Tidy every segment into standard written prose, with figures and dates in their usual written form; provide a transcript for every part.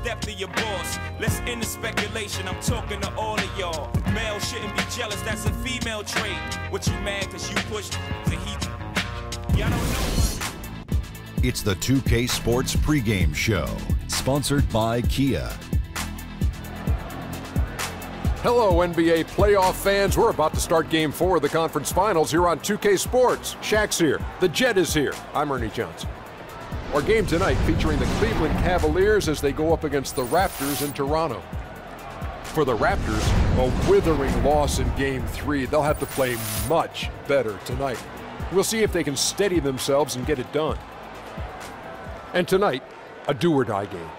step to your boss. Let's end the speculation, I'm talking to all of y'all. Male shouldn't be jealous, that's a female trait. What you mad cause you pushed the heat? Y'all don't know. It's the 2K Sports pregame show, sponsored by Kia. Hello, NBA playoff fans. We're about to start Game 4 of the conference finals here on 2K Sports. Shaq's here. The Jet is here. I'm Ernie Johnson. Our game tonight featuring the Cleveland Cavaliers as they go up against the Raptors in Toronto. For the Raptors, a withering loss in Game 3. They'll have to play much better tonight. We'll see if they can steady themselves and get it done. And tonight, a do-or-die game.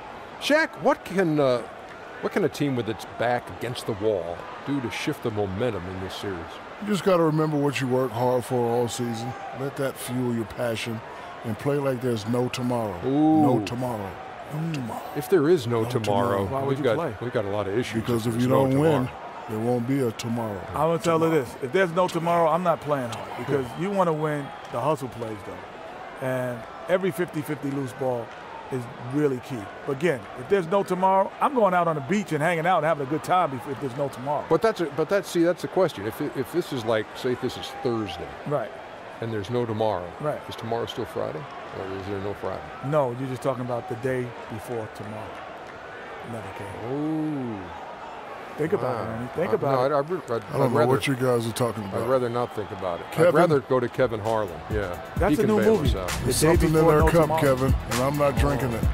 Shaq, what can a team with its back against the wall do to shift the momentum in this series? You just got to remember what you work hard for all season. Let that fuel your passion and play like there's no tomorrow. Ooh. No tomorrow. No tomorrow. If there is no tomorrow, why would we've you got a lot of issues. Because if you don't win, there won't be a tomorrow. I'm going to tell you this. If there's no tomorrow, I'm not playing hard. Because you want to win the hustle plays, though. And every 50-50 loose ball is really key. But again, if there's no tomorrow, I'm going out on the beach and hanging out and having a good time if there's no tomorrow. But that's the question. If this is like, say if this is Thursday. Right. And there's no tomorrow. Right. Is tomorrow still Friday? Or is there no Friday? No, you're just talking about the day before tomorrow. Another game. Oh. Think about it, Ernie. Think about it. I don't know what you guys are talking about. I'd rather not think about it. Kevin, I'd rather go to Kevin Harlan. Yeah. That's a new movie. There's something in their cup, Kevin, and I'm not drinking it.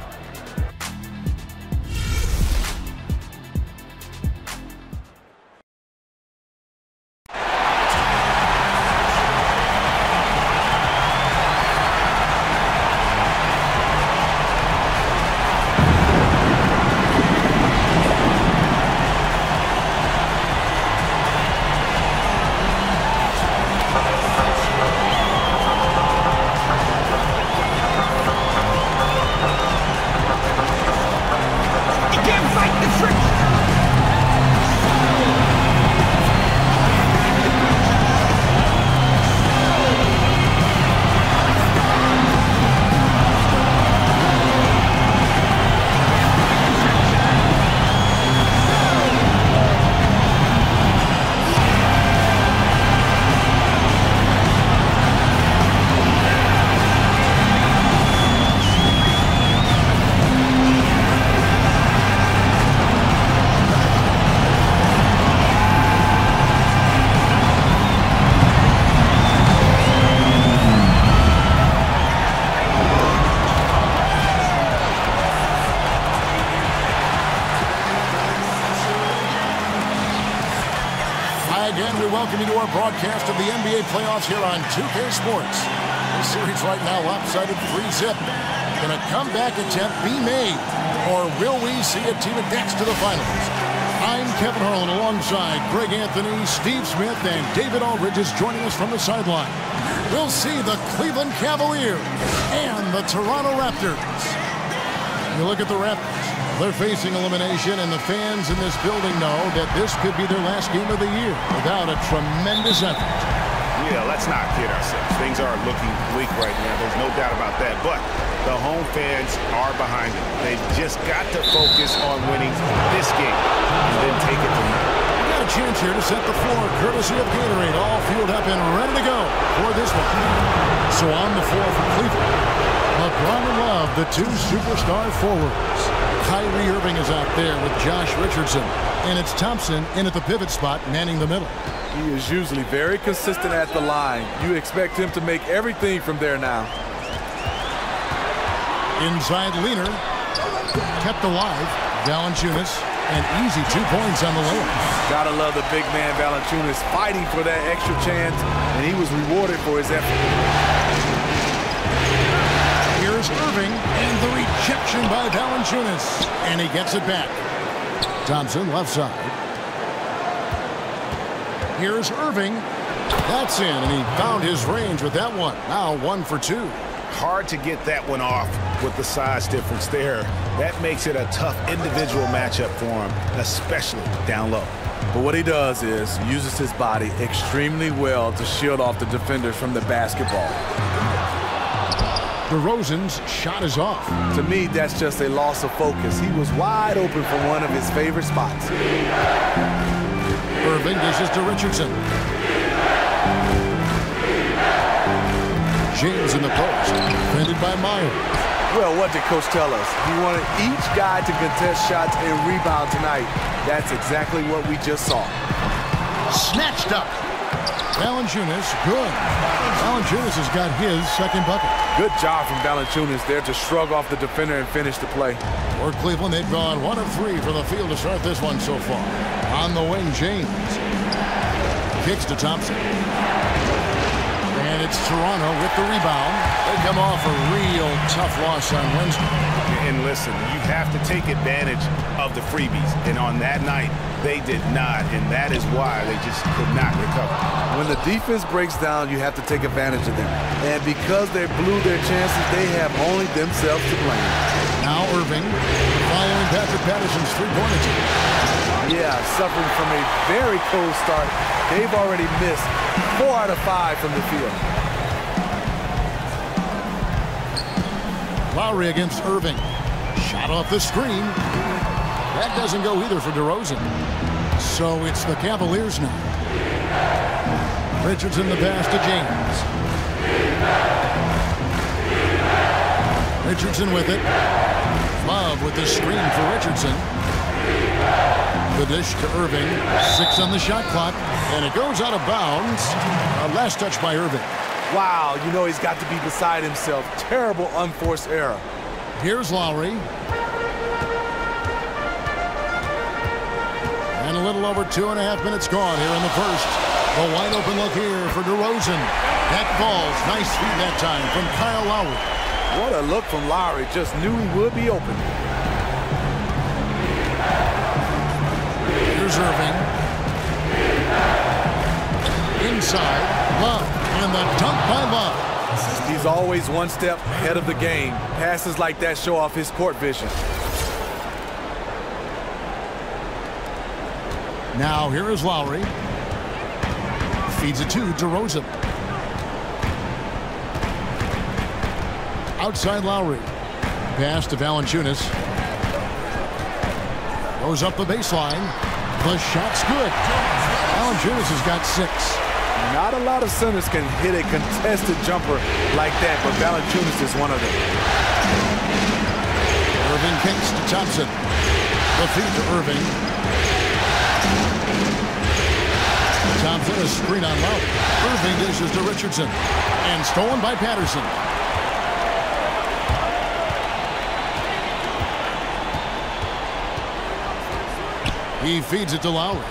Broadcast of the NBA playoffs here on 2K Sports. This series right now lopsided 3-zip. Can a comeback attempt be made, or will we see a team advance to the finals? I'm Kevin Harlan alongside Greg Anthony, Steve Smith, and David Aldridge is joining us from the sideline. We'll see the Cleveland Cavaliers and the Toronto Raptors. You look at the Raptors. They're facing elimination, and the fans in this building know that this could be their last game of the year without a tremendous effort. Yeah, let's not kid ourselves. Things are looking bleak right now. There's no doubt about that. But the home fans are behind them. They've just got to focus on winning this game and then take it from there. We got a chance here to set the floor, courtesy of Gatorade, all fueled up and ready to go for this one. So on the floor for Cleveland, LeBron and Love, the two superstar forwards. Kyrie Irving is out there with Josh Richardson, and it's Thompson in at the pivot spot, manning the middle. He is usually very consistent at the line. You expect him to make everything from there now. Inside Leaner, kept alive, Valanciunas, and easy 2 points on the layup. Gotta love the big man Valanciunas fighting for that extra chance, and he was rewarded for his effort. Here's Irving, and the rejection by Valanciunas, and he gets it back. Thompson left side. Here's Irving. That's in, and he found his range with that one. Now 1 for 2. Hard to get that one off with the size difference there. That makes it a tough individual matchup for him, especially down low. But what he does is uses his body extremely well to shield off the defenders from the basketball. DeRozan's shot is off. To me, that's just a loss of focus. He was wide open from one of his favorite spots. Irving dishes to Richardson. James in the post, defended by Myers. Well, what did Coach tell us? He wanted each guy to contest shots and rebound tonight. That's exactly what we just saw. Snatched up. Valanciunas, good. Valanciunas has got his second bucket. Good job from Valanciunas there to shrug off the defender and finish the play. For Cleveland, they've gone 1 of 3 from the field to start this one so far. On the wing, James. Kicks to Thompson. And it's Toronto with the rebound. They come off a real tough loss on Wednesday. And listen, you have to take advantage of the freebies. And on that night, they did not, and that is why they just could not recover. When the defense breaks down, you have to take advantage of them. And because they blew their chances, they have only themselves to blame. Now Irving, following Patrick Patterson's three-point attempt. Yeah, suffering from a very cold start. They've already missed 4 out of 5 from the field. Lowry against Irving. Shot off the screen. That doesn't go either for DeRozan. So it's the Cavaliers now. Richardson the pass to James. Richardson with it. Love with the screen for Richardson. The dish to Irving. 6 on the shot clock. And it goes out of bounds. Last touch by Irving. Wow, you know he's got to be beside himself. Terrible unforced error. Here's Lowry. And a little over 2.5 minutes gone here in the first. The wide open look here for DeRozan. That falls. Nice feed that time from Kyle Lowry. What a look from Lowry. Just knew he would be open. Here's Irving. Inside. Love. And the dunk by Love. He's always one step ahead of the game. Passes like that show off his court vision. Now here is Lowry. Feeds it to DeRozan. Outside Lowry. Pass to Valanciunas. Goes up the baseline. The shot's good. Valanciunas has got 6. Not a lot of centers can hit a contested jumper like that, but Valanciunas is one of them. Irving kicks to Thompson. The feed to Irving. Thompson, a screen on Lowry. Irving dishes to Richardson. And stolen by Patterson. He feeds it to Lowry.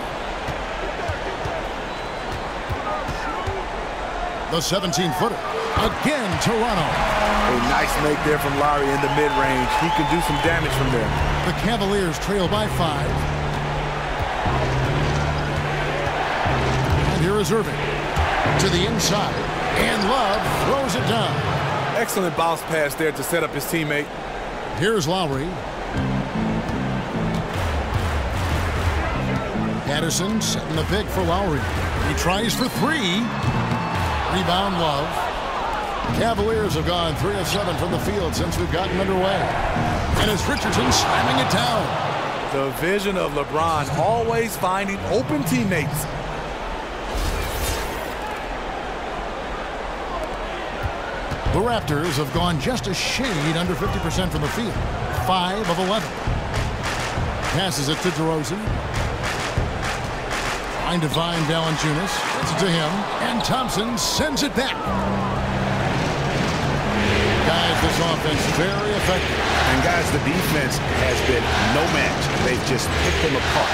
The 17-footer. Again, Toronto. A nice make there from Lowry in the mid-range. He can do some damage from there. The Cavaliers trail by 5. And here is Irving. To the inside. And Love throws it down. Excellent bounce pass there to set up his teammate. Here's Lowry. Patterson setting the pick for Lowry. He tries for 3. Rebound Love. Cavaliers have gone 3 of 7 from the field since we've gotten underway. And it's Richardson slamming it down. The vision of LeBron, always finding open teammates. The Raptors have gone just a shade under 50% from the field. 5 of 11. Passes it to DeRozan. Trying to find Valanciunas. Gets it to him. And Thompson sends it back. Guys, this offense very effective. And guys, the defense has been no match. They've just picked them apart.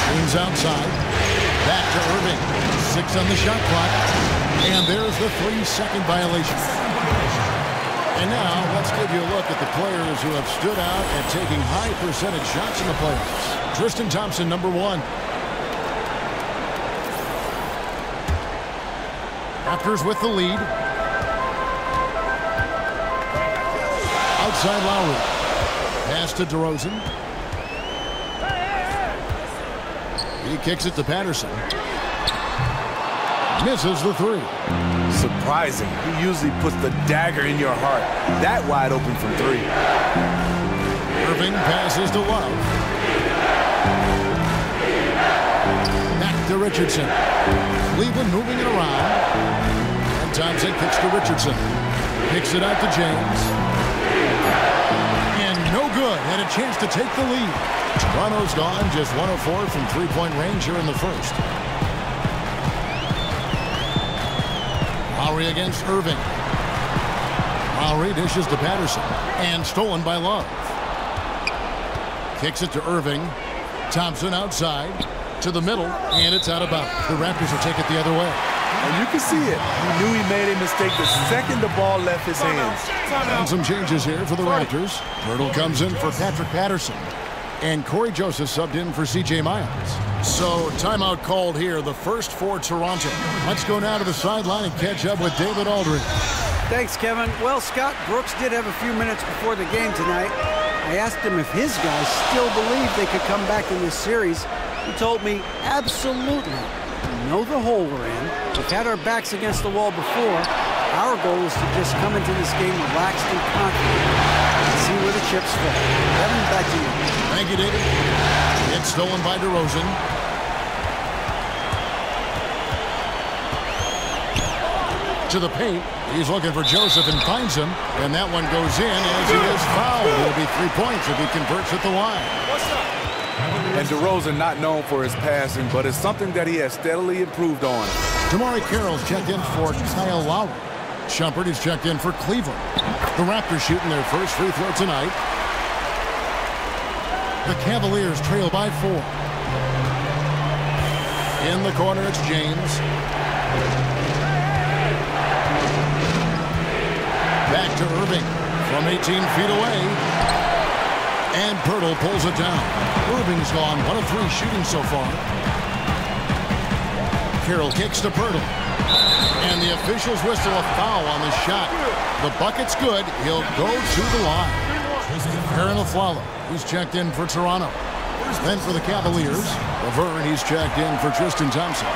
James outside. Back to Irving. 6 on the shot clock. And there's the 3-second violation. And now, let's give you a look at the players who have stood out and taking high percentage shots in the playoffs. Tristan Thompson, number 1. Raptors with the lead. Outside Lowry. Pass to DeRozan. He kicks it to Patterson. Misses the three. Surprising. He usually puts the dagger in your heart. That wide open from three. Irving passes to Love. Back to Richardson. Cleveland moving it around. And Thompson kicks to Richardson. Kicks it out to James. And no good. Had a chance to take the lead. Toronto's gone just 1 of 4 from three-point range here in the first. Lowry against Irving. Lowry dishes to Patterson. And stolen by Love. Kicks it to Irving. Thompson outside to the middle. And it's out of bounds. The Raptors will take it the other way. And you can see it. He knew he made a mistake the second the ball left his hands. And some changes here for the Raptors. Myrtle comes in for Patrick Patterson. And Corey Joseph subbed in for C.J. Miles. So timeout called here, the first for Toronto. Let's go now to the sideline and catch up with David Aldridge. Thanks, Kevin. Well, Scott Brooks did have a few minutes before the game tonight. I asked him if his guys still believe they could come back in this series. He told me, absolutely. We know the hole we're in. We've had our backs against the wall before. Our goal is to just come into this game relaxed and confident and see where the chips fall. Kevin, back to you. Thank you, David. It's stolen by DeRozan. To the paint. He's looking for Joseph and finds him. And that one goes in as he is fouled. It'll be 3 points if he converts at the line. And DeRozan not known for his passing, but it's something that he has steadily improved on. Damari Carroll's checked in for Kyle Lowry. Shumpert is checked in for Cleveland. The Raptors shooting their first free throw tonight. The Cavaliers trail by 4. In the corner, it's James. Back to Irving from 18 feet away. And Pirtle pulls it down. Irving's gone 1 of 3 shooting so far. Carroll kicks to Pirtle. And the officials whistle a foul on the shot. The bucket's good. He'll go to the line. Aaron Aflalo, he's checked in for Toronto. Then for the Cavaliers, Laverne, he's checked in for Tristan Thompson.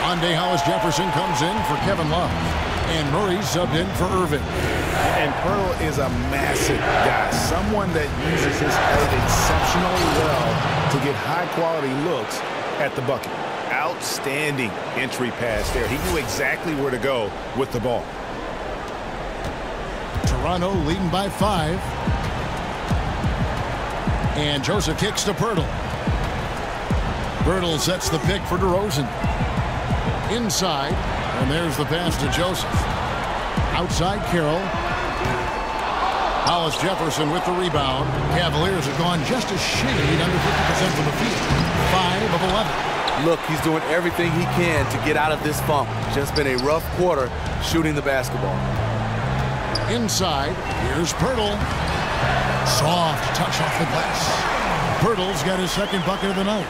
Ande Hollis-Jefferson comes in for Kevin Love. And Murray subbed in for Irving. And Pirtle is a massive guy, someone that uses his height exceptionally well to get high-quality looks at the bucket. Outstanding entry pass there. He knew exactly where to go with the ball. Toronto leading by 5. And Joseph kicks to Pirtle. Pirtle sets the pick for DeRozan. Inside, and there's the pass to Joseph. Outside Carroll. Hollis-Jefferson with the rebound. Cavaliers have gone just a shade under 50% from the field. 5 of 11. Look, he's doing everything he can to get out of this funk. Just been a rough quarter shooting the basketball. Inside, here's Pirtle. Soft touch off the glass. Pirtle's got his second bucket of the night.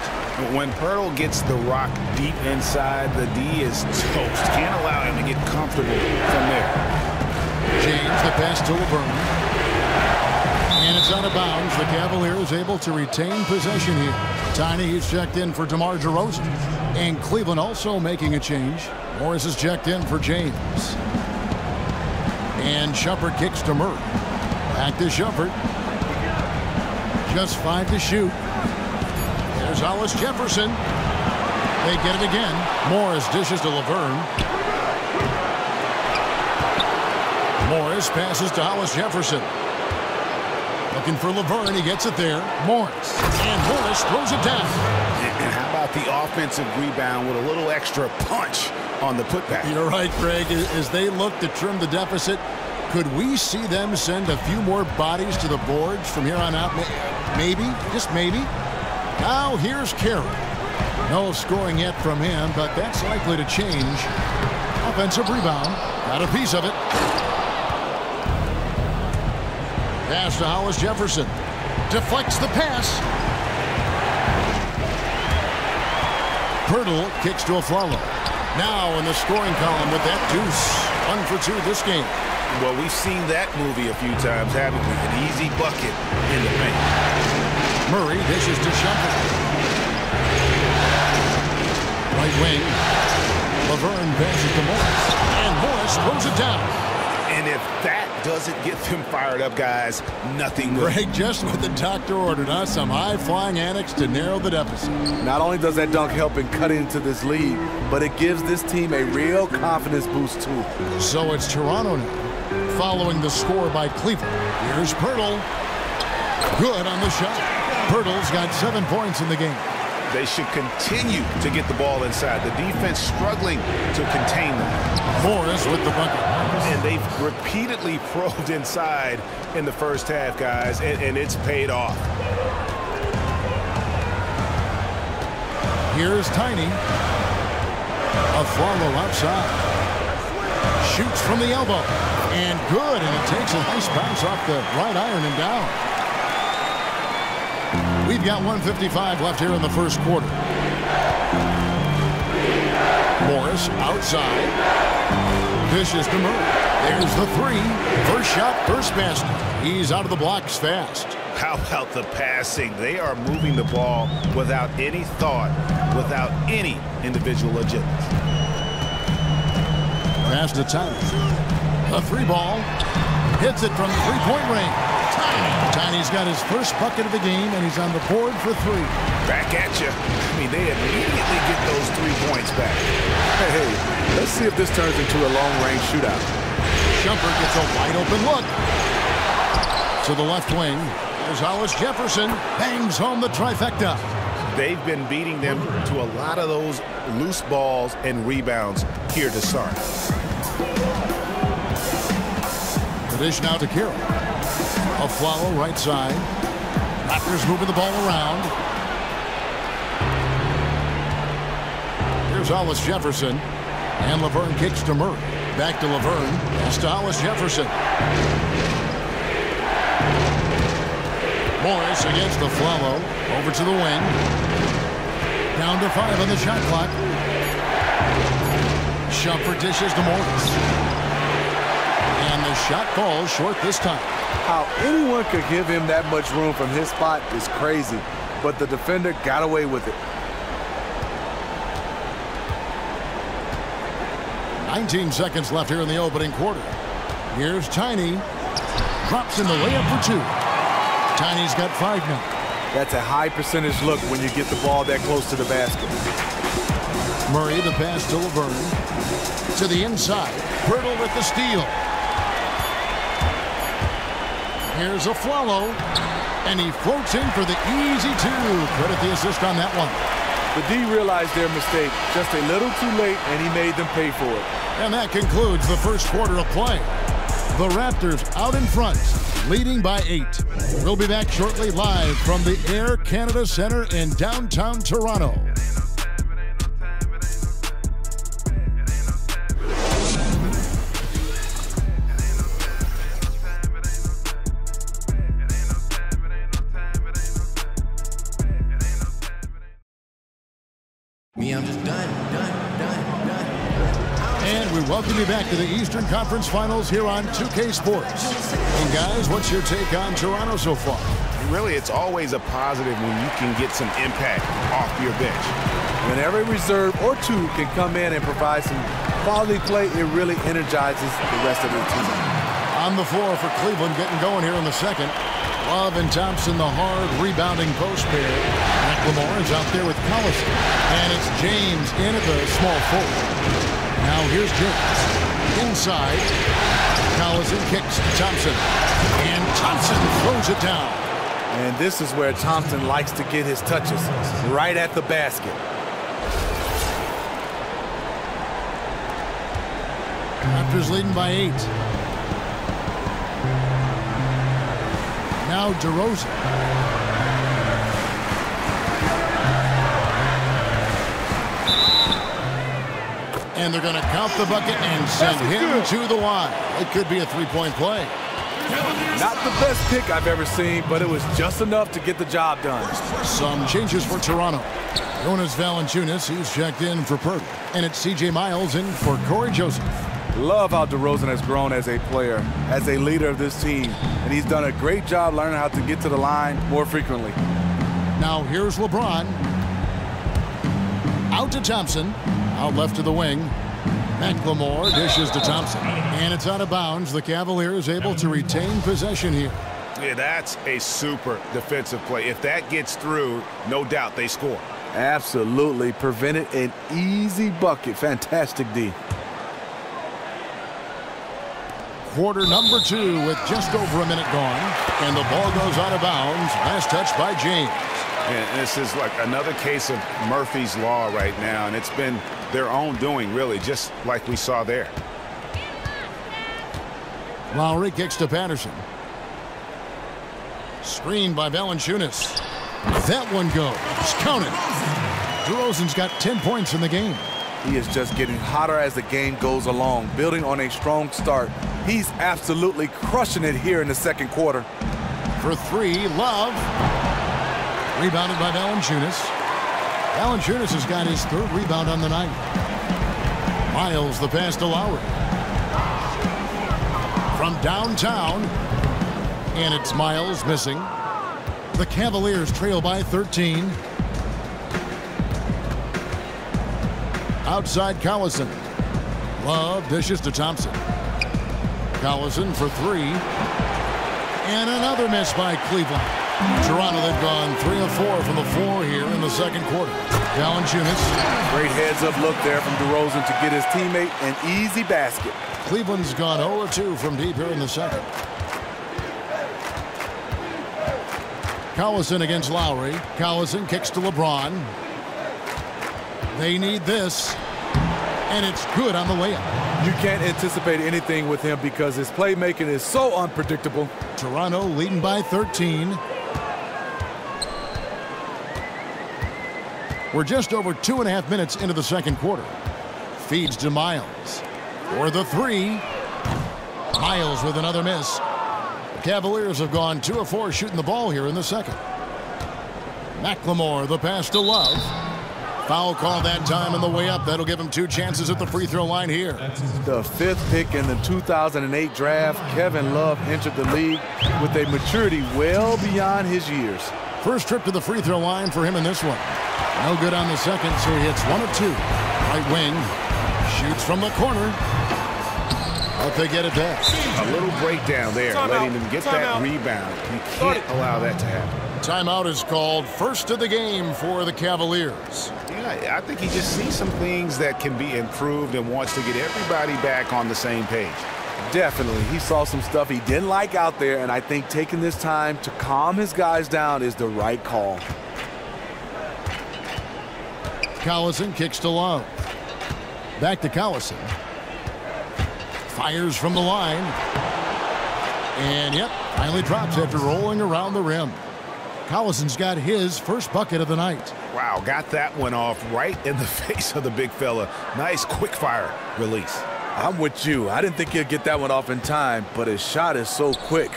When Pirtle gets the rock deep inside, the D is toast. Can't allow him to get comfortable from there. James, the pass to Laverne. And it's out of bounds. The Cavaliers able to retain possession here. Tiny, he's checked in for DeMar DeRozan. And Cleveland also making a change. Morris is checked in for James. And Shumpert kicks to Murray. Back to Shumpert. Just 5 to shoot. There's Hollis-Jefferson. They get it again. Morris dishes to Laverne. Morris passes to Hollis-Jefferson. Looking for Laverne. He gets it there. Morris. And Morris throws it down. And how about the offensive rebound with a little extra punch on the putback? You're right, Greg. As they look to trim the deficit, could we see them send a few more bodies to the boards from here on out? Maybe. Just maybe. Now here's Carroll. No scoring yet from him, but that's likely to change. Offensive rebound. Got a piece of it. Pass to Hollis-Jefferson. Deflects the pass. Pirtle kicks to Aflalo. Now in the scoring column with that deuce. 1 for 2 this game. Well, we've seen that movie a few times, haven't we? An easy bucket in the paint. Murray dishes to Shumpert. Right wing. Laverne passes to Morris, and Morris throws it down. And if that doesn't get them fired up, guys, nothing will. Greg, just what the doctor ordered us, some high-flying antics to narrow the deficit. Not only does that dunk help in cutting into this lead, but it gives this team a real confidence boost too. So it's Toronto now, following the score by Cleveland. Here's Poeltl. Good on the shot. Poeltl's got 7 points in the game. They should continue to get the ball inside. The defense struggling to contain them. Morris with the bucket. And they've repeatedly probed inside in the first half, guys, and it's paid off. Here's Tiny. Afflalo outside. Shoots from the elbow. And good, and it takes a nice bounce off the right iron and down. We've got 1:55 left here in the first quarter. Morris outside. Dishes to Murray. There's the three. First shot, first basket. He's out of the blocks fast. How about the passing? They are moving the ball without any thought, without any individual agenda. Pass to Tiny. A three ball. Hits it from the three-point range. Tiny's got his first bucket of the game, and he's on the board for three. Back at you. I mean, they immediately get those 3 points back. Hey, let's see if this turns into a long-range shootout. Shumpert gets a wide-open look. To the left wing. There's Hollis Jefferson. Bangs home the trifecta. They've been beating them to a lot of those loose balls and rebounds here to start. The dish now to Carroll. Afflalo right side. Raptors moving the ball around. Here's Hollis Jefferson. And Laverne kicks to Murray. Back to Laverne. Pass to Hollis Jefferson. Morris against Afflalo. Over to the wing. Down to 5 on the shot clock. Shumpert dishes to Morris. And the shot falls short this time. How anyone could give him that much room from his spot is crazy, but the defender got away with it. 19 seconds left here in the opening quarter. Here's Tiny. Drops in the layup for 2. Tiny's got 5 now. That's a high percentage look when you get the ball that close to the basket. Murray the pass to Laverne. To the inside. Poeltl with the steal. Here's Afflalo. And he floats in for the easy 2. Credit the assist on that one. The D realized their mistake just a little too late, and he made them pay for it. And that concludes the first quarter of play. The Raptors out in front, leading by 8. We'll be back shortly live from the Air Canada Center in downtown Toronto. And we welcome you back to the Eastern Conference Finals here on 2K Sports. And guys, what's your take on Toronto so far? Really, it's always a positive when you can get some impact off your bench. Whenever a reserve or two can come in and provide some quality play, it really energizes the rest of the team. On the floor for Cleveland, getting going here in the second. Love and Thompson, the hard rebounding post pair. McLemore is out there with Collison. And it's James in at the small forward. Now here's James. Inside. Collison kicks to Thompson. And Thompson throws it down. And this is where Thompson likes to get his touches, right at the basket. Raptors leading by 8. Now DeRozan. And they're going to count the bucket and send him to the line. It could be a three-point play. Not the best pick I've ever seen, but it was just enough to get the job done. Some changes for Toronto. Jonas Valanciunas, he's checked in for Poeltl. And it's C.J. Miles in for Corey Joseph. Love how DeRozan has grown as a player, as a leader of this team. And he's done a great job learning how to get to the line more frequently. Now here's LeBron. Out to Thompson. Out left to the wing. McLemore dishes to Thompson. And it's out of bounds. The Cavaliers able to retain possession here. Yeah, that's a super defensive play. If that gets through, no doubt they score. Absolutely. Prevented an easy bucket. Fantastic D. Quarter number 2 with just over a minute gone. And the ball goes out of bounds. Last touch by James. And this is like another case of Murphy's Law right now. And it's been their own doing, really, just like we saw there. Lowry kicks to Patterson. Screened by Valanciunas. That one goes. Counted. DeRozan's got 10 points in the game. He is just getting hotter as the game goes along, building on a strong start. He's absolutely crushing it here in the second quarter. For 3, Love. Rebounded by Valanciunas. Valanciunas has got his 3rd rebound on the night. Miles the pass to Lowry. From downtown. And it's Miles missing. The Cavaliers trail by 13. Outside Collison. Love dishes to Thompson. Collison for 3. And another miss by Cleveland. Toronto, they've gone 3 of 4 from the floor here in the second quarter. Valanciunas. Great heads-up look there from DeRozan to get his teammate an easy basket. Cleveland's gone 0 of 2 from deep here in the second. Collison against Lowry. Collison kicks to LeBron. They need this. And it's good on the layup. You can't anticipate anything with him because his playmaking is so unpredictable. Toronto leading by 13. We're just over 2.5 minutes into the second quarter. Feeds to Miles. For the 3. Miles with another miss. The Cavaliers have gone 2 of 4 shooting the ball here in the second. McLemore, the pass to Love. Foul call that time on the way up. That'll give him 2 chances at the free throw line here. The 5th pick in the 2008 draft, Kevin Love entered the league with a maturity well beyond his years. First trip to the free throw line for him in this one. No good on the second, so he hits 1 of 2. Right wing. Shoots from the corner. But they get it back. A little breakdown there, letting them get that rebound. You can't allow that to happen. Timeout is called. First of the game for the Cavaliers. Yeah, I think he just sees some things that can be improved and wants to get everybody back on the same page. Definitely. He saw some stuff he didn't like out there, and I think taking this time to calm his guys down is the right call. Collison kicks to Love. Back to Collison. Fires from the line. And, yep, finally drops after rolling around the rim. Collison's got his first bucket of the night. Wow, got that one off right in the face of the big fella. Nice quick fire release. I'm with you. I didn't think he'd get that one off in time, but his shot is so quick.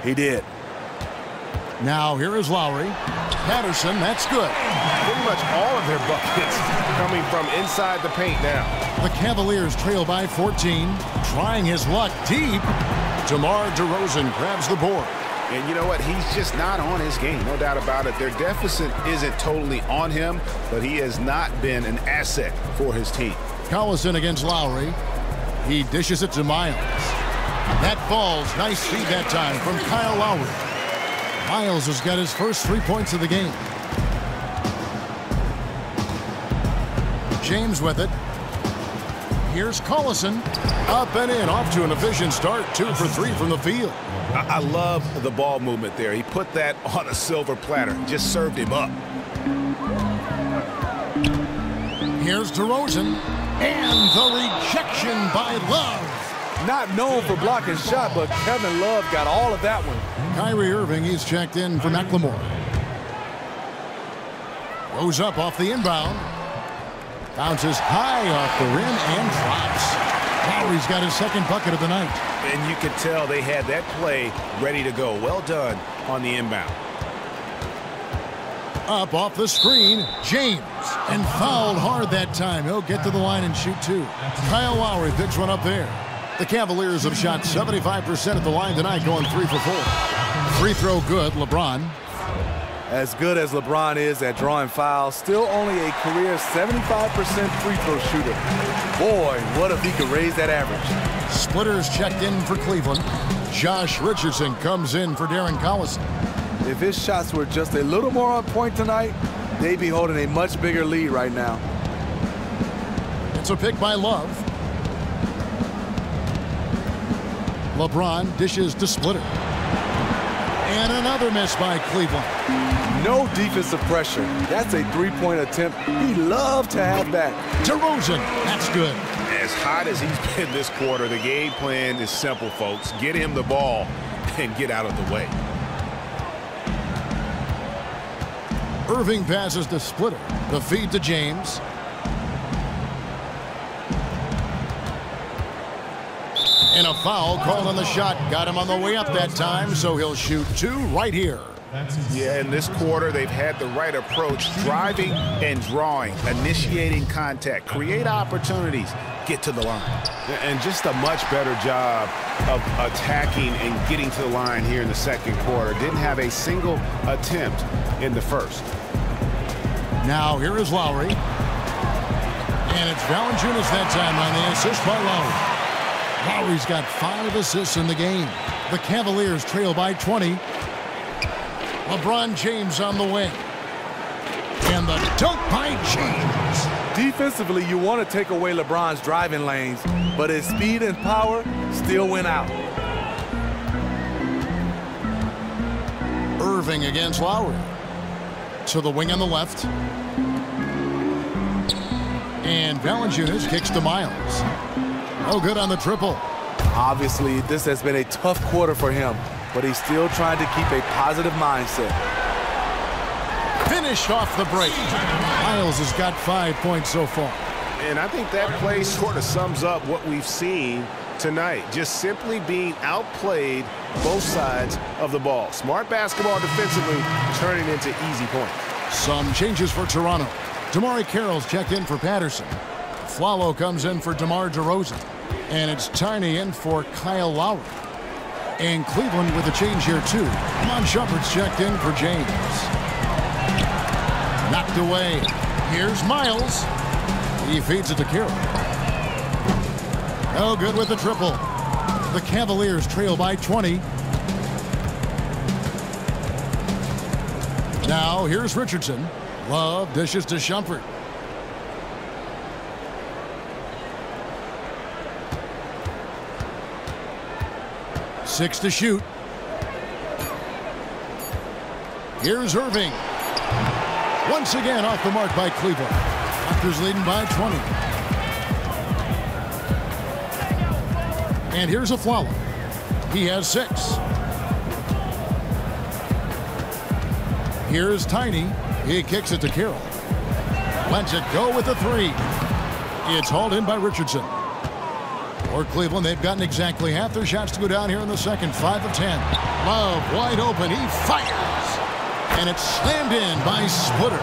He did. Now here is Lowry. Patterson, that's good. Pretty much all of their buckets coming from inside the paint now. The Cavaliers trail by 14. Trying his luck deep. DeMar DeRozan grabs the board. And you know what? He's just not on his game. No doubt about it. Their deficit isn't totally on him, but he has not been an asset for his team. Collison against Lowry. He dishes it to Miles. That falls. Nice feed that time from Kyle Lowry. Miles has got his first 3 points of the game. James with it. Here's Collison. Up and in. Off to an efficient start. 2 for 3 from the field. I love the ball movement there. He put that on a silver platter. Just served him up. Here's DeRozan. And the rejection by Love. Not known for blocking shot, but Kevin Love got all of that one. Kyrie Irving, he's checked in for McLemore. Goes up off the inbound. Bounces high off the rim and drops. Lowry's got his second bucket of the night. And you could tell they had that play ready to go. Well done on the inbound. Up off the screen, James. And fouled hard that time. He'll get to the line and shoot 2. Kyle Lowry picks one up there. The Cavaliers have shot 75% at the line tonight, going 3 for 4. Free throw good, LeBron. As good as LeBron is at drawing fouls, still only a career 75% free throw shooter. Boy, what if he could raise that average? Splitters checked in for Cleveland. Josh Richardson comes in for Darren Collison. If his shots were just a little more on point tonight, they'd be holding a much bigger lead right now. It's a pick by Love. LeBron dishes to Splitter. And another miss by Cleveland. No defensive pressure. That's a three-point attempt he loved to have back. DeRozan, that's good. As hot as he's been this quarter, the game plan is simple, folks. Get him the ball and get out of the way. Irving passes to Splitter. The feed to James. And a foul called on the shot. Got him on the way up that time, so he'll shoot 2 right here. Yeah, in this quarter, they've had the right approach, driving and drawing, initiating contact, create opportunities, get to the line. And just a much better job of attacking and getting to the line here in the second quarter. Didn't have a single attempt in the first. Now here is Lowry. And it's Valanciunas that time on the assist by Lowry. Lowry's got 5 assists in the game. The Cavaliers trail by 20. LeBron James on the wing. And the dunk by James. Defensively, you want to take away LeBron's driving lanes, but his speed and power still went out. Irving against Lowry. To the wing on the left. And Valanciunas kicks to Miles. No good on the triple. Obviously, this has been a tough quarter for him, but he's still trying to keep a positive mindset. Finished off the break. Miles has got 5 points so far. And I think that play sort of sums up what we've seen tonight. Just simply being outplayed both sides of the ball. Smart basketball defensively, turning into easy points. Some changes for Toronto. Damari Carroll's checked in for Patterson. Flalo comes in for DeMar DeRozan. And it's Tiny in for Kyle Lowry. And Cleveland with a change here, too. Iman Shumpert's checked in for James. Knocked away. Here's Miles. He feeds it to Carroll. No good with the triple. The Cavaliers trail by 20. Now here's Richardson. Love dishes to Shumpert. Six to shoot. Here's Irving. Once again off the mark by Cleveland. Raptors leading by 20. And here's Afflalo. He has 6. Here's Tiny. He kicks it to Carroll. Lets it go with the 3. It's hauled in by Richardson. For Cleveland, they've gotten exactly half their shots to go down here in the second. 5 of 10. Love wide open. He fires. And it's slammed in by Splitter.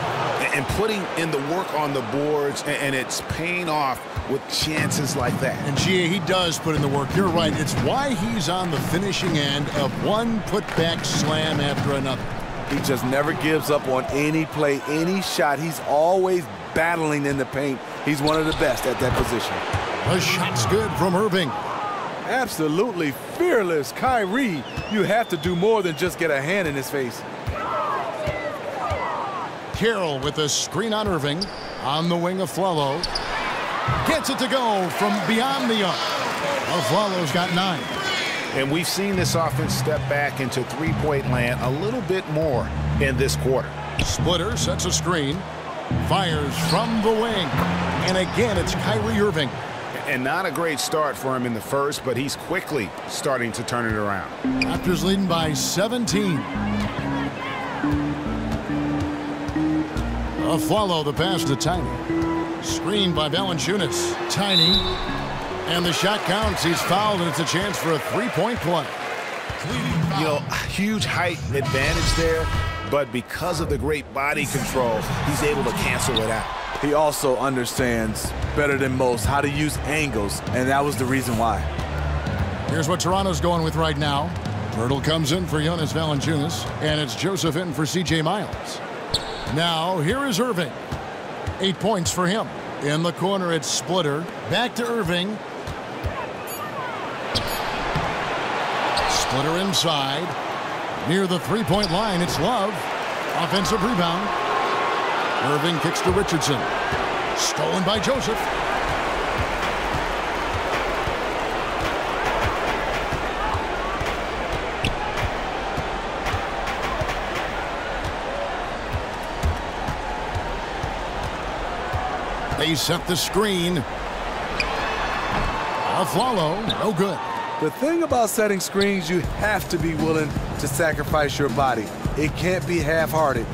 And putting in the work on the boards, and it's paying off with chances like that. And Gia, he does put in the work. You're right. It's why he's on the finishing end of one putback slam after another. He just never gives up on any play, any shot. He's always battling in the paint. He's one of the best at that position. The shot's good from Irving. Absolutely fearless. Kyrie, you have to do more than just get a hand in his face. Carroll with a screen on Irving. On the wing of Flalo. Gets it to go from beyond the arc. Flalo's got 9. And we've seen this offense step back into three-point land a little bit more in this quarter. Splitter sets a screen. Fires from the wing. And again, it's Kyrie Irving. And not a great start for him in the first, but he's quickly starting to turn it around. Raptors leading by 17. Afflalo the pass to Tiny. Screened by Valanciunas. Tiny. And the shot counts. He's fouled, and it's a chance for a three-point play. You know, huge height advantage there, but because of the great body control, he's able to cancel it out. He also understands better than most how to use angles, and that was the reason why. Here's what Toronto's going with right now. Pirtle comes in for Jonas Valanciunas, and it's Joseph in for C.J. Miles. Now, here is Irving. 8 points for him. In the corner, it's Splitter. Back to Irving. Splitter inside. Near the three-point line, it's Love. Offensive rebound. Irving kicks to Richardson. Stolen by Joseph. They set the screen. Afflalo, no good. The thing about setting screens, you have to be willing to sacrifice your body. It can't be half-hearted.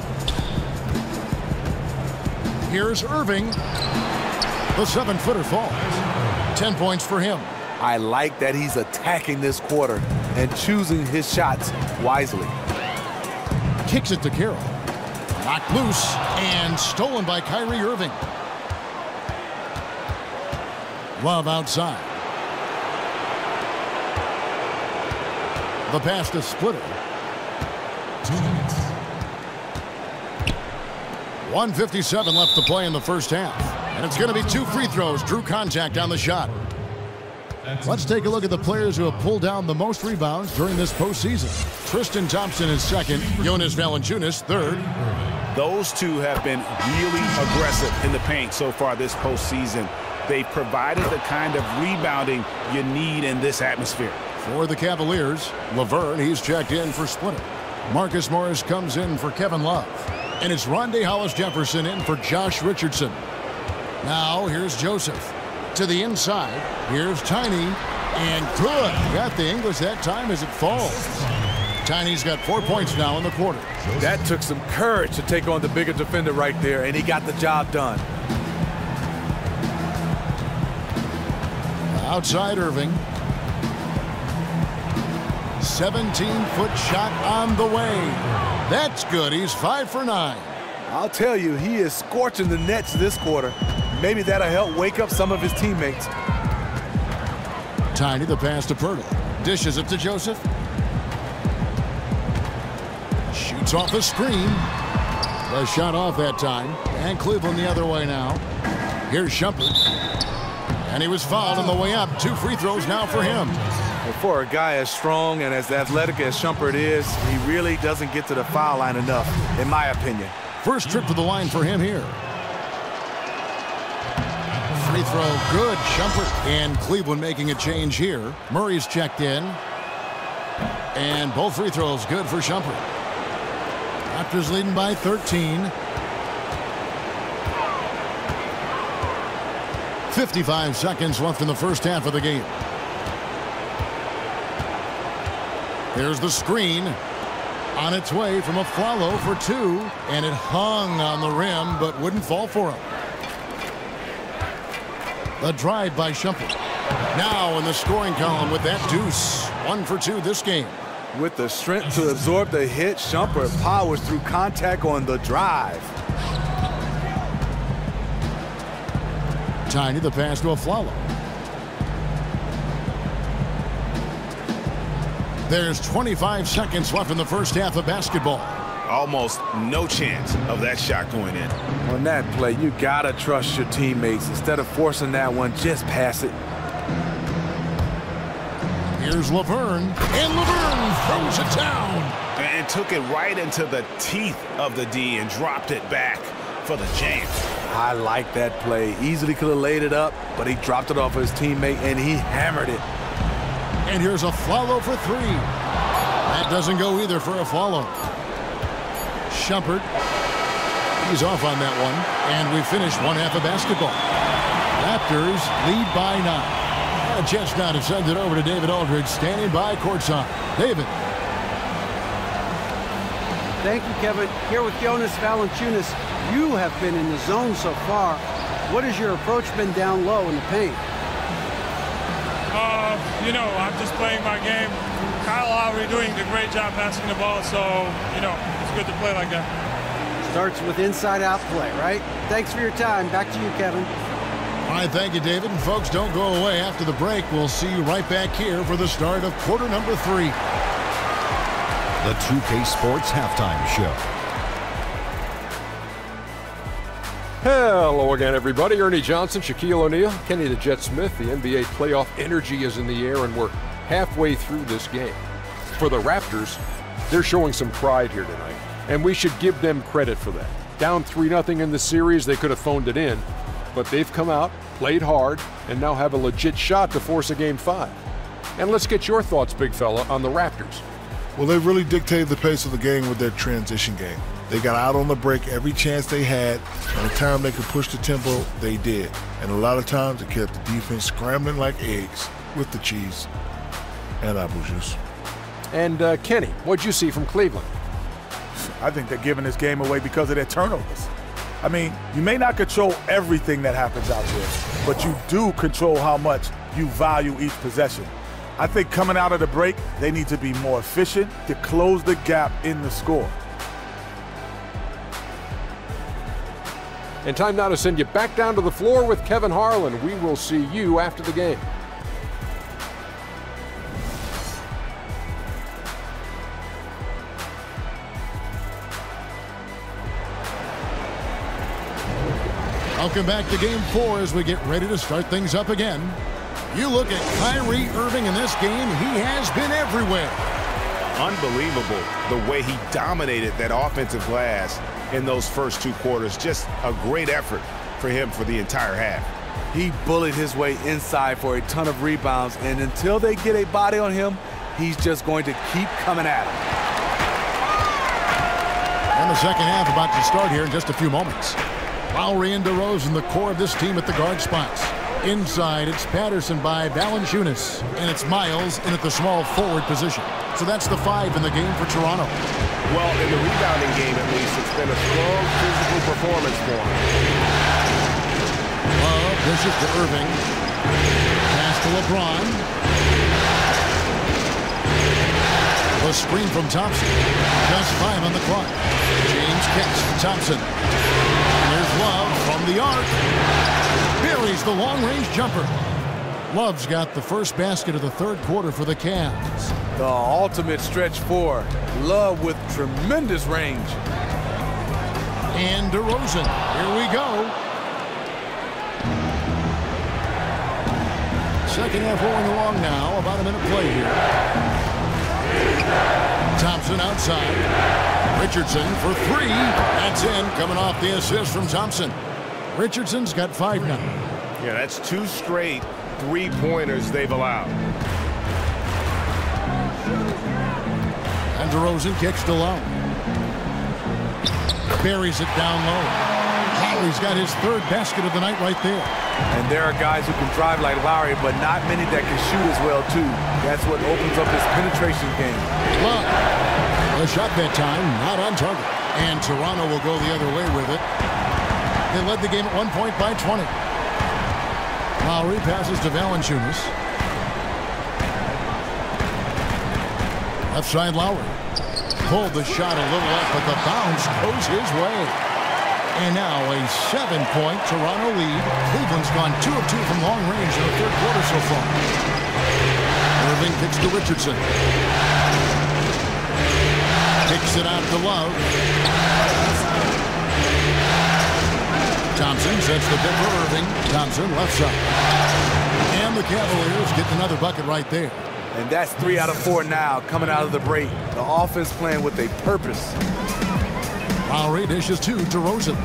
Here's Irving. The 7-footer falls. 10 points for him. I like that he's attacking this quarter and choosing his shots wisely. Kicks it to Carroll. Knocked loose and stolen by Kyrie Irving. Love outside. The pass to Splitter. 2 minutes. 1:57 left to play in the first half. And it's going to be 2 free throws. Drew contact on the shot. Let's take a look at the players who have pulled down the most rebounds during this postseason. Tristan Thompson is second. Jonas Valanciunas third. Those two have been really aggressive in the paint so far this postseason. They've provided the kind of rebounding you need in this atmosphere. For the Cavaliers, Laverne, he's checked in for Splitter. Marcus Morris comes in for Kevin Love. And it's Rondae Hollis-Jefferson in for Josh Richardson. Now, here's Joseph. To the inside, here's Tiny. And good. Got the English that time as it falls. Tiny's got 4 points now in the quarter. That took some courage to take on the bigger defender right there, and he got the job done. Outside Irving. 17-foot shot on the way. That's good. He's 5 for 9. I'll tell you, he is scorching the nets this quarter. Maybe that'll help wake up some of his teammates. Tiny, the pass to Pirtle. Dishes it to Joseph. Shoots off the screen. The shot off that time. And Cleveland the other way now. Here's Shumpert. And he was fouled on the way up. 2 free throws now for him. And for a guy as strong and as athletic as Shumpert is, he really doesn't get to the foul line enough, in my opinion. First trip to the line for him here. Free throw, good. Shumpert. And Cleveland making a change here. Murray's checked in. And both free throws good for Shumpert. Raptors leading by 13. 55 seconds left in the first half of the game. There's the screen. On its way from Afflalo for 2. And it hung on the rim, but wouldn't fall for him. The drive by Shumpert. Now in the scoring column with that deuce. 1 for 2 this game. With the strength to absorb the hit, Shumpert powers through contact on the drive. Tiny, the pass to Afflalo. There's 25 seconds left in the first half of basketball. Almost no chance of that shot going in. On that play, you gotta trust your teammates. Instead of forcing that one, just pass it. Here's Laverne, and Laverne throws it down. And took it right into the teeth of the D and dropped it back for the jam. I like that play. Easily could have laid it up, but he dropped it off of his teammate, and he hammered it. And here's Afflalo for 3. That doesn't go either for Afflalo. Shumpert, he's off on that one. And we finish one half of basketball. Raptors lead by 9. A chance now to send it over to David Aldridge, standing by courtside. David. Thank you, Kevin. Here with Jonas Valanciunas, you have been in the zone so far. What has your approach been down low in the paint? I'm just playing my game. Kyle Lowry doing a great job passing the ball, so, it's good to play like that. Starts with inside-out play, right? Thanks for your time. Back to you, Kevin. All right, thank you, David. And folks, don't go away. After the break, we'll see you right back here for the start of quarter number 3. the 2K Sports Halftime Show. Hello again, everybody. Ernie Johnson, Shaquille O'Neal, Kenny the Jet Smith. The NBA playoff energy is in the air, and we're halfway through this game. For the Raptors, they're showing some pride here tonight, and we should give them credit for that. Down 3-0 in the series, they could have phoned it in, but they've come out, played hard, and now have a legit shot to force a Game 5. And let's get your thoughts, big fella, on the Raptors. Well, they really dictated the pace of the game with their transition game. They got out on the break every chance they had, and the time they could push the tempo, they did. And a lot of times, it kept the defense scrambling like eggs with the cheese and apple juice. And Kenny, what'd you see from Cleveland? I think they're giving this game away because of their turnovers. I mean, you may not control everything that happens out there, but you do control how much you value each possession. I think coming out of the break, they need to be more efficient to close the gap in the score. And time now to send you back down to the floor with Kevin Harlan. We will see you after the game. Welcome back to Game 4 as we get ready to start things up again. You look at Kyrie Irving in this game, he has been everywhere. Unbelievable the way he dominated that offensive glass in those first 2 quarters. Just a great effort for him for the entire half. He bullied his way inside for a ton of rebounds, and until they get a body on him, he's just going to keep coming at him. And the second half about to start here in just a few moments. Lowry and DeRozan, the core of this team at the guard spots. Inside, it's Patterson by Valanciunas, and it's Miles in at the small forward position. So that's the 5 in the game for Toronto. Well, in the rebounding game, at least, it's been a strong physical performance for him. Love dishes to Irving. Pass to LeBron. The screen from Thompson. Just 5 on the clock. James kicks to Thompson. And there's Love from the arc. Buries the long-range jumper. Love's got the first basket of the third quarter for the Cavs. The ultimate stretch 4. Love with tremendous range. And DeRozan. Here we go. Second half rolling along now. About a minute play here. Thompson outside. Richardson for 3. That's in. Coming off the assist from Thompson. Richardson's got 5 now. Yeah, that's 2 straight 3-pointers they've allowed. And DeRozan kicks to low. Buries it down low. Lowry's got his 3rd basket of the night right there. And there are guys who can drive like Lowry, but not many that can shoot as well, too. That's what opens up his penetration game. Love. The shot that time, not on target. And Toronto will go the other way with it. They led the game at 1 point by 20. Lowry passes to Valanciunas. Left side Lowry. Pulled the shot a little up, but the bounce goes his way. And now a 7-point Toronto lead. Cleveland's gone 2 of 2 from long range in the third quarter so far. Irving kicks to Richardson. Kicks it out to Love. Thompson sets the bid for Irving. Thompson left side. And the Cavaliers get another bucket right there. And that's 3 out of 4 now coming out of the break. The offense playing with a purpose. Lowry dishes to DeRozan.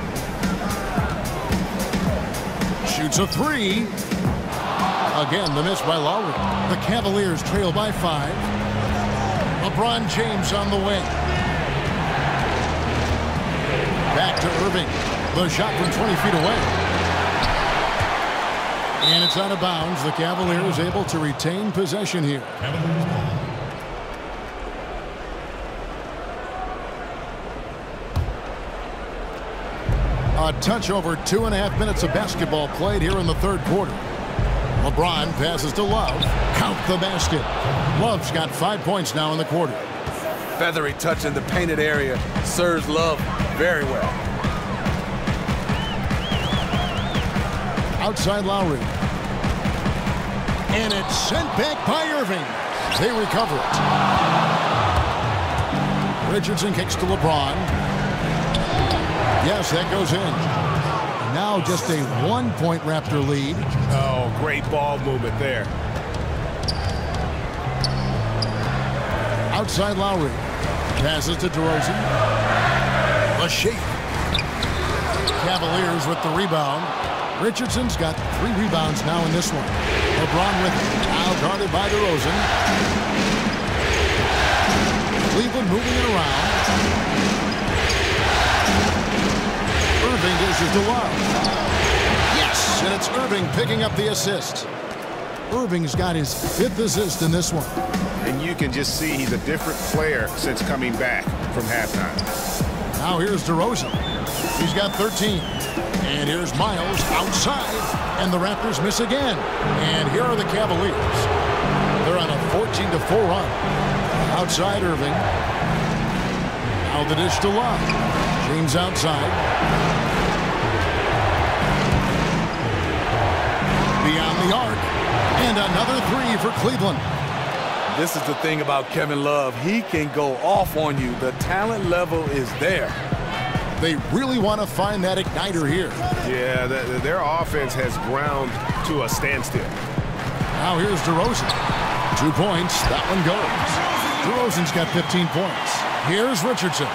Shoots a 3. Again, the miss by Lowry. The Cavaliers trail by 5. LeBron James on the way. Back to Irving. The shot from 20 feet away. And it's out of bounds. The Cavaliers able to retain possession here. A touch over 2.5 minutes of basketball played here in the third quarter. LeBron passes to Love. Count the basket. Love's got 5 points now in the quarter. Feathery touch in the painted area serves Love very well. Outside Lowry. And it's sent back by Irving. They recover it. Richardson kicks to LeBron. Yes, that goes in. Now just a 1-point Raptor lead. Oh, great ball movement there. Outside Lowry. Passes to DeRozan. The shake. Cavaliers with the rebound. Richardson's got 3 rebounds now in this one. LeBron with it. Now guarded by DeRozan. Cleveland moving it around. Irving dishes to Love. Yes, and it's Irving picking up the assist. Irving's got his 5th assist in this one. And you can just see he's a different player since coming back from halftime. Now here's DeRozan. He's got 13. And here's Miles outside. And the Raptors miss again. And here are the Cavaliers. They're on a 14-4 run. Outside Irving. Now the dish to Love. James outside. Beyond the arc. And another 3 for Cleveland. This is the thing about Kevin Love. He can go off on you. The talent level is there. They really want to find that igniter here. Yeah, their offense has ground to a standstill. Now here's DeRozan. 2 points. That one goes. DeRozan's got 15 points. Here's Richardson.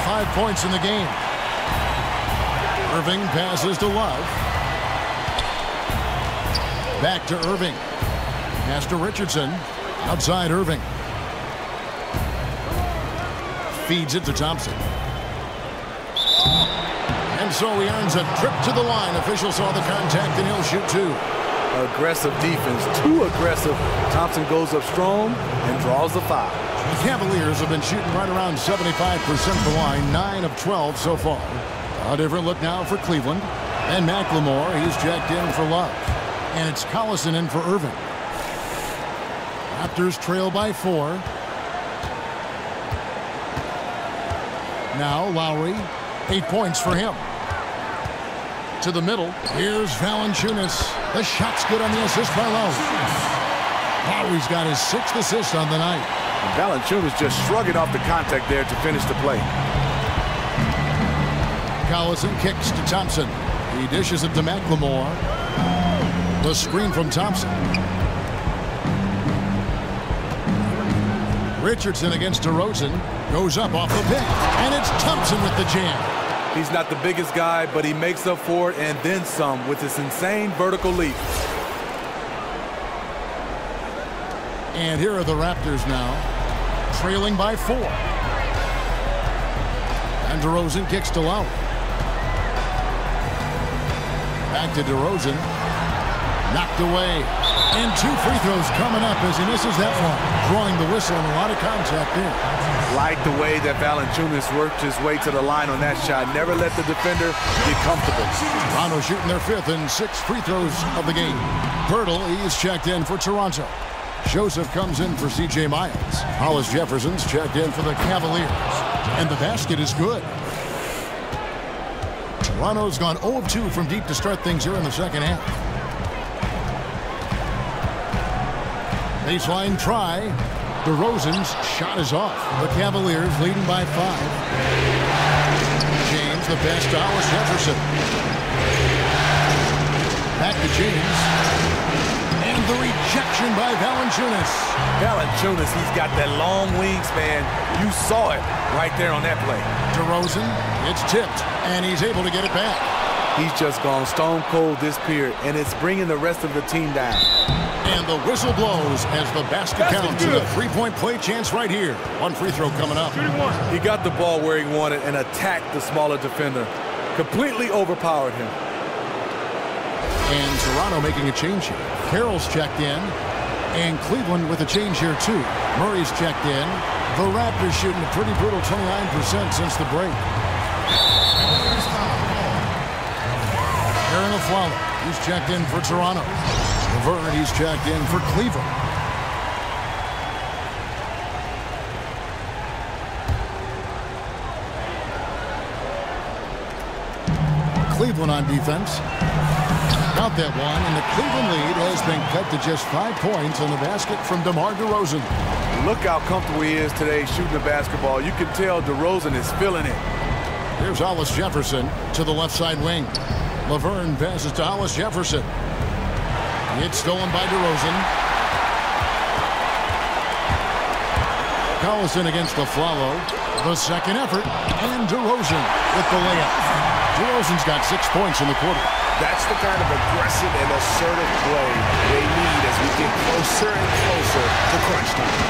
5 points in the game. Irving passes to Love. Back to Irving. Pass to Richardson. Outside Irving. Feeds it to Thompson. And so he earns a trip to the line. Official saw the contact and he'll shoot 2. Aggressive defense. Too aggressive. Thompson goes up strong and draws the foul. The Cavaliers have been shooting right around 75% of the line. 9 of 12 so far. A different look now for Cleveland. And McLemore, he's checked in for Love. And it's Collison in for Irving. Raptors trail by 4. Now Lowry, 8 points for him. To the middle, here's Valanciunas. The shot's good on the assist by Lowry. Lowry's got his 6th assist on the night. And Valanciunas just shrugging off the contact there to finish the play. Collison kicks to Thompson. He dishes it to McLemore. The screen from Thompson. Richardson against DeRozan. Goes up off the pick. And it's Thompson with the jam. He's not the biggest guy, but he makes up for it and then some with this insane vertical leap. And here are the Raptors now, trailing by 4. And DeRozan kicks to Lowry. Back to DeRozan. Knocked away. And 2 free throws coming up as he misses that one. Drawing the whistle and a lot of contact there. Like the way that Valanciunas worked his way to the line on that shot. Never let the defender get comfortable. Toronto shooting their 5th and 6th free throws of the game. Pirtle, he's checked in for Toronto. Joseph comes in for C.J. Miles. Hollis Jefferson's checked in for the Cavaliers. And the basket is good. Toronto's gone 0 of 2 from deep to start things here in the second half. Baseline try. DeRozan's shot is off. The Cavaliers leading by 5. James, the pass to Hollis Jefferson. Back to James. And the rejection by Valanciunas. Valanciunas, he's got that long wingspan. You saw it right there on that play. DeRozan, it's tipped, and he's able to get it back. He's just gone stone cold this period, and it's bringing the rest of the team down. And the whistle blows as the basket counts. A 3-point play chance right here. 1 free throw coming up. He got the ball where he wanted and attacked the smaller defender. Completely overpowered him. And Toronto making a change here. Carroll's checked in. And Cleveland with a change here too. Murray's checked in. The Raptors shooting a pretty brutal 29% since the break. Aaron Aflalo, he's checked in for Toronto. Laverne, he's checked in for Cleveland. Cleveland on defense. Got that one, and the Cleveland lead has been cut to just 5 points on the basket from DeMar DeRozan. Look how comfortable he is today shooting the basketball. You can tell DeRozan is feeling it. Here's Hollis Jefferson to the left side wing. Laverne passes to Hollis Jefferson. It's stolen by DeRozan. Collison against LaFlalo. The second effort, and DeRozan with the layup. DeRozan's got 6 points in the quarter. That's the kind of aggressive and assertive play they need as we get closer and closer to crunch time.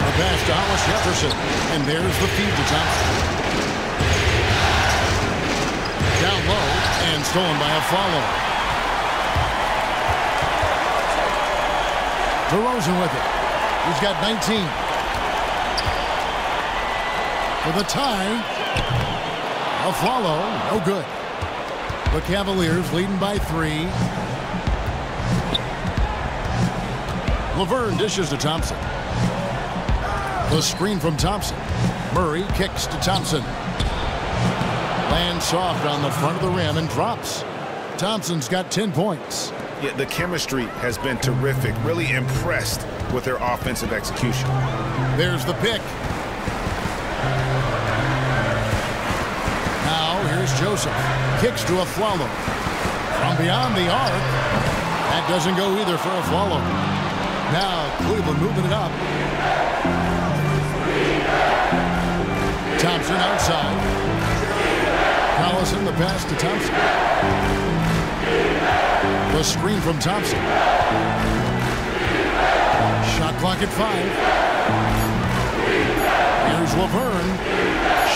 The pass to Hollis Jefferson, and there's the feed to Thompson. Down low, and stolen by Afflalo. DeRozan with it. He's got 19. For the tie, Afflalo, no good. The Cavaliers leading by 3. Laverne dishes to Thompson. The screen from Thompson. Murray kicks to Thompson. Lands soft on the front of the rim and drops. Thompson's got 10 points. Yeah, the chemistry has been terrific. Really impressed with their offensive execution. There's the pick. Now here's Joseph. Kicks to Afflalo. From beyond the arc. That doesn't go either for Afflalo. Now Cleveland moving it up. Thompson outside. Collison the pass to Thompson. The screen from Thompson. Shot clock at 5. Here's Laverne.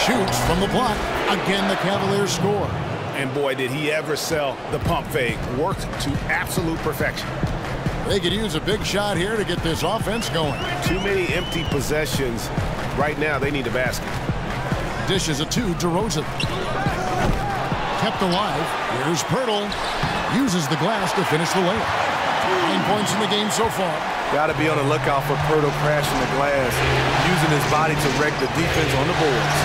Shoots from the block. Again, the Cavaliers score. And boy, did he ever sell the pump fake. Worked to absolute perfection. They could use a big shot here to get this offense going. Too many empty possessions. Right now, they need a basket. Dishes it to DeRozan. Kept alive. Here's Pirtle. Uses the glass to finish the layup. 9 points in the game so far. Got to be on the lookout for Pirtle crashing the glass, using his body to wreck the defense on the boards.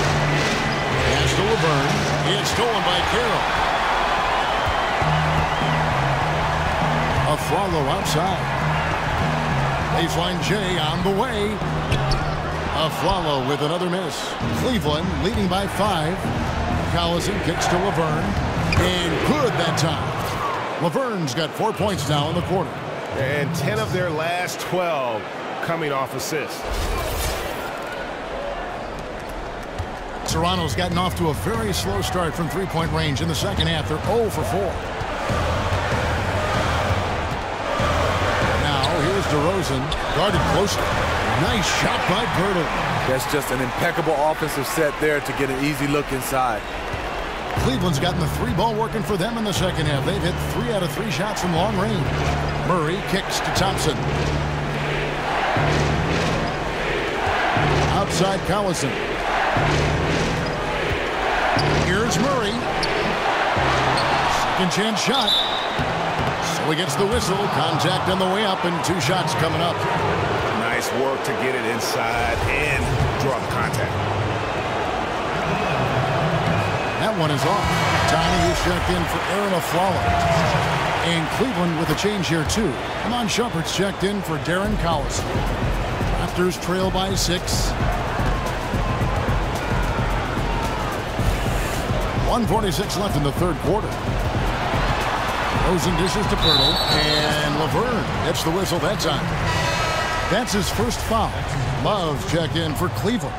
Pass to Laverne. It's stolen by Carroll. Afflalo outside. Baseline J on the way. Afflalo with another miss. Cleveland leading by 5. Collison kicks to Laverne. And good that time. Laverne's got 4 points now in the quarter. And 10 of their last 12 coming off assists. Toronto's gotten off to a very slow start from three-point range in the second half. They're 0 for 4. Now here's DeRozan, guarded closely. Nice shot by Pirtle. That's just an impeccable offensive set there to get an easy look inside. Cleveland's gotten the 3-ball working for them in the second half. They've hit 3 out of 3 shots from long range. Murray kicks to Thompson. Outside Collison. Here's Murray. Second chance shot. So he gets the whistle. Contact on the way up and 2 shots coming up. Nice work to get it inside and draw the contact. That one is off. Tiny is checked in for Aaron Afflalo. And Cleveland with a change here too. Amon Shumpert's checked in for Darren Collison. Raptors trail by 6. 1:46 left in the third quarter. Rosen dishes to Pirtle, and Laverne gets the whistle that time. That's his first foul. Love's checked in for Cleveland.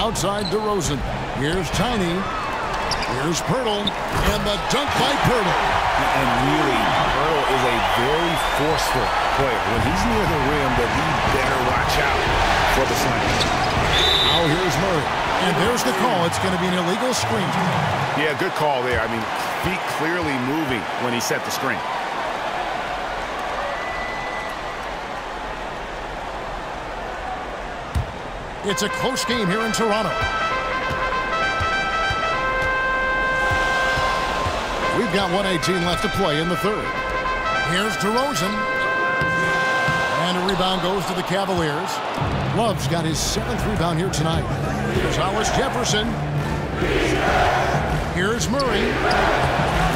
Outside DeRozan. Here's Tiny. Here's Pirtle, and the dunk by Pirtle. And really, Pirtle is a very forceful player. When he's near the rim, that he better watch out for the slam. Now here's Murray. And there's the call. It's going to be an illegal screen. Yeah, good call there. I mean, feet clearly moving when he set the screen. It's a close game here in Toronto. We've got 1:18 left to play in the third. Here's DeRozan. And a rebound goes to the Cavaliers. Love's got his 7th rebound here tonight. Here's Hollis Jefferson. Here's Murray.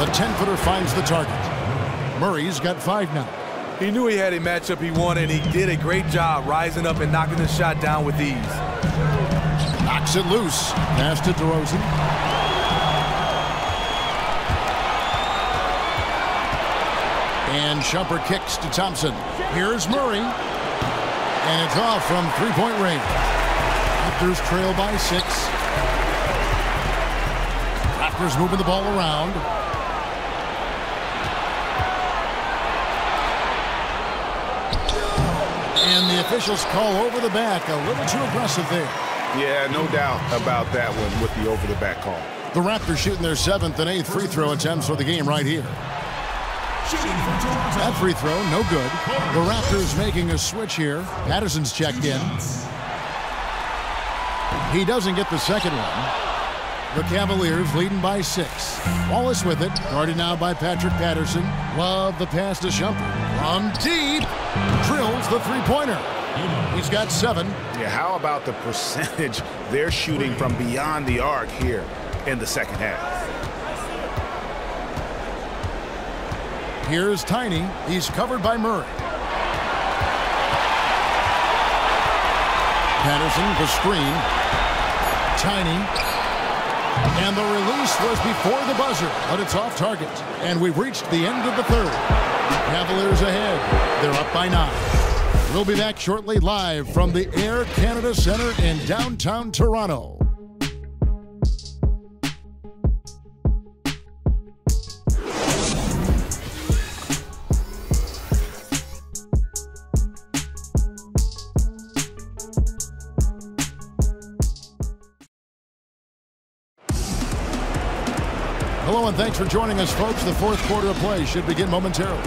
The 10-footer finds the target. Murray's got 5 now. He knew he had a matchup he wanted, and he did a great job rising up and knocking the shot down with ease. Knocks it loose. Pass to DeRozan. And Shumpert kicks to Thompson. Here's Murray. And it's off from three-point range. Raptors trail by 6. Raptors moving the ball around. And the officials call over the back. A little too aggressive there. Yeah, no doubt about that one with the over-the-back call. The Raptors shooting their 7th and 8th free throw attempts for the game right here. That free throw, no good. The Raptors making a switch here. Patterson's checked in. He doesn't get the second one. The Cavaliers leading by 6. Wallace with it, guarded now by Patrick Patterson. Love the pass to Shumpert. From deep, drills the three-pointer. He's got 7. Yeah, how about the percentage they're shooting from beyond the arc here in the second half? Here's Tiny. He's covered by Murray. Patterson, the screen. Tiny. And the release was before the buzzer, but it's off target. And we've reached the end of the third. Cavaliers ahead. They're up by 9. We'll be back shortly live from the Air Canada Center in downtown Toronto. Hello and thanks for joining us, folks. The fourth quarter of play should begin momentarily.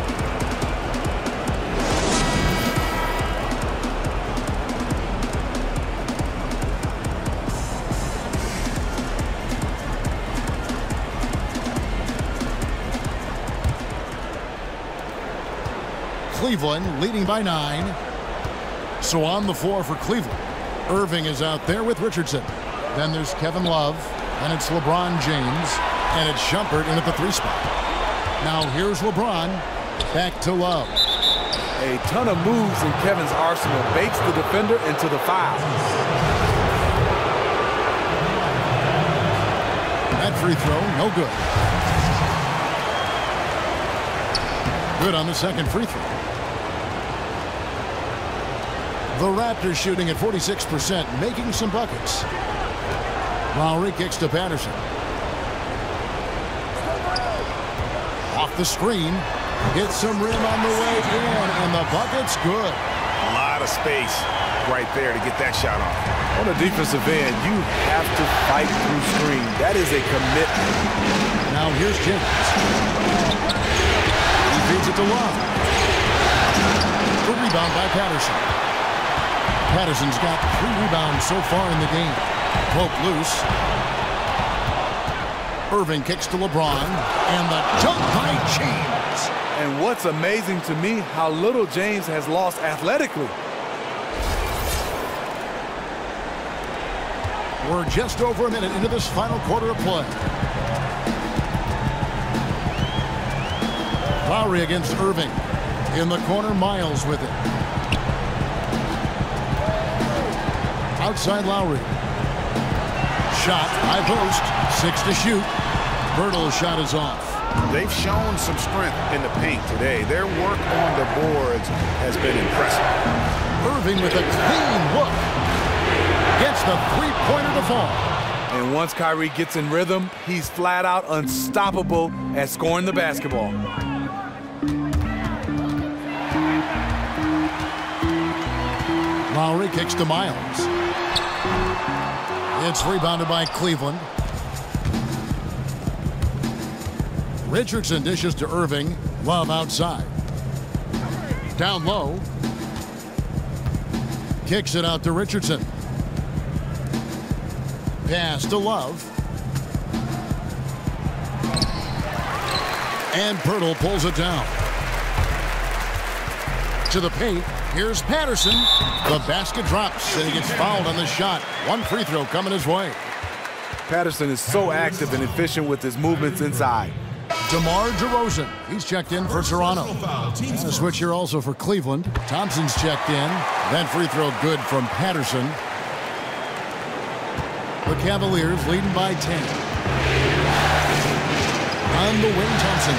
Cleveland leading by 9. So on the floor for Cleveland. Irving is out there with Richardson. Then there's Kevin Love. And it's LeBron James. And it's Shumpert in at the 3 spot. Now here's LeBron. Back to Love. A ton of moves in Kevin's arsenal. Bakes the defender into the foul. That free throw, no good. Good on the second free throw. The Raptors shooting at 46%, making some buckets. Lowry kicks to Patterson. Off the screen. Gets some rim on the way in, and the bucket's good. A lot of space right there to get that shot off. On the defensive end, you have to fight through screen. That is a commitment. Now here's James. He feeds it to Love. The rebound by Patterson. Patterson's got 3 rebounds so far in the game. Poke loose. Irving kicks to LeBron, and the dunk by James. And what's amazing to me, how little James has lost athletically. We're just over a minute into this final quarter of play. Lowry against Irving. In the corner, Miles with it. Outside Lowry. Shot, high post, 6 to shoot. Bertle's shot is off. They've shown some strength in the paint today. Their work on the boards has been impressive. Irving with a clean look. Gets the three-pointer to fall. And once Kyrie gets in rhythm, he's flat out unstoppable at scoring the basketball. Lowry kicks to Miles. It's rebounded by Cleveland. Richardson dishes to Irving. Love outside. Down low. Kicks it out to Richardson. Pass to Love. And Pirtle pulls it down. To the paint. Here's Patterson. The basket drops, and he gets fouled on the shot. 1 free throw coming his way. Patterson is so active and efficient with his movements inside. DeMar DeRozan, he's checked in for Toronto. And a switch here also for Cleveland. Thompson's checked in. That free throw good from Patterson. The Cavaliers leading by 10. On the wing, Thompson.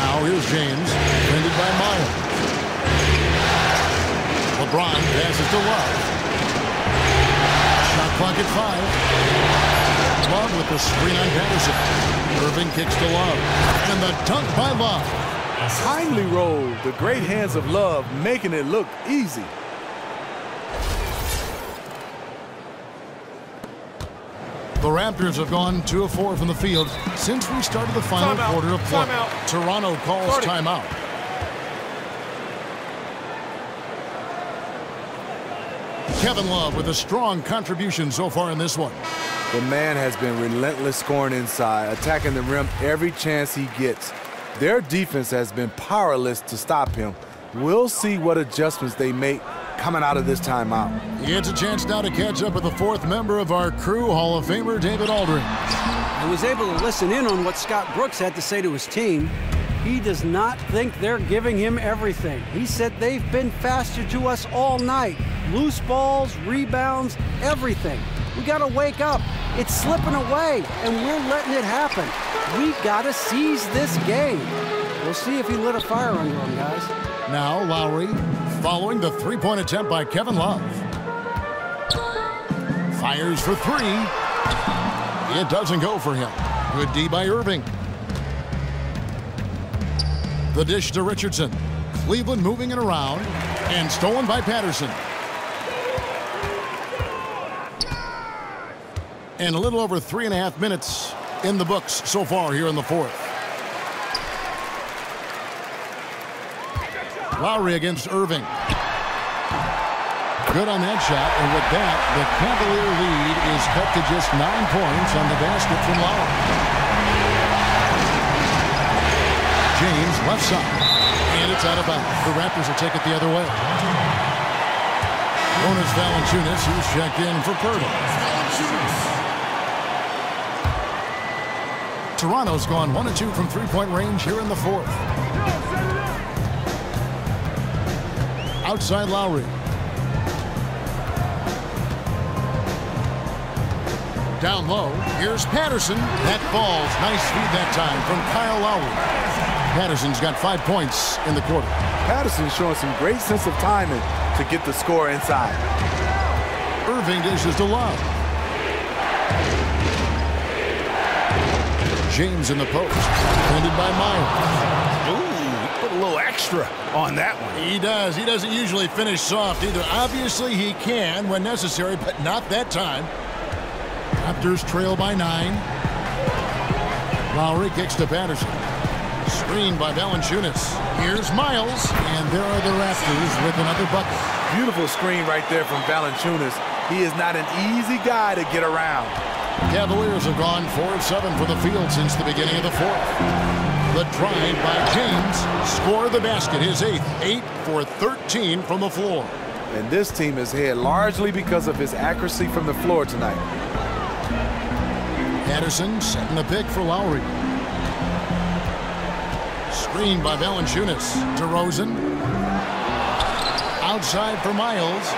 Now here's James, defended by Miles. LeBron passes to Love. Shot clock at 5. Love with the screen on Patterson. Irving kicks to Love. And the dunk by Love. Timely roll. The great hands of Love making it look easy. The Raptors have gone 2 of 4 from the field since we started the final quarter of play. Toronto calls timeout. Kevin Love with a strong contribution so far in this one. The man has been relentless scoring inside, attacking the rim every chance he gets. Their defense has been powerless to stop him. We'll see what adjustments they make coming out of this timeout. It's a chance now to catch up with the 4th member of our crew, Hall of Famer David Aldridge. I was able to listen in on what Scott Brooks had to say to his team. He does not think they're giving him everything. He said they've been faster to us all night. Loose balls, rebounds, everything. We got to wake up. It's slipping away, and we're letting it happen. We got to seize this game. We'll see if he lit a fire under him, guys. Now Lowry following the three-point attempt by Kevin Love. Fires for 3. It doesn't go for him. Good D by Irving. The dish to Richardson. Cleveland moving it around and stolen by Patterson. And a little over 3.5 minutes in the books so far here in the 4th. Lowry against Irving. Good on that shot, and with that, the Cavalier lead is cut to just 9 points on the basket from Lowry. James left side, and it's out of bounds. The Raptors will take it the other way. Jonas Valanciunas, who's checked in for Pirtle. Toronto's gone 1 of 2 from three-point range here in the 4th. Outside Lowry. Down low, here's Patterson. That falls. Nice feed that time from Kyle Lowry. Patterson's got 5 points in the quarter. Patterson's showing some great sense of timing to get the score inside. Irving dishes to Love. James in the post. Defended by Miles. Ooh, put a little extra on that one. He does. He doesn't usually finish soft either. Obviously, he can when necessary, but not that time. Raptors trail by 9. Lowry kicks to Patterson. Screened by Valanciunas. Here's Miles, and there are the Raptors with another bucket. Beautiful screen right there from Valanciunas. He is not an easy guy to get around. Cavaliers have gone 4 of 7 for the field since the beginning of the 4th. The drive by James. Score the basket, his 8th. 8 for 13 from the floor. And this team is ahead largely because of his accuracy from the floor tonight. Patterson setting the pick for Lowry. Screen by Valanciunas. DeRozan. Outside for Miles.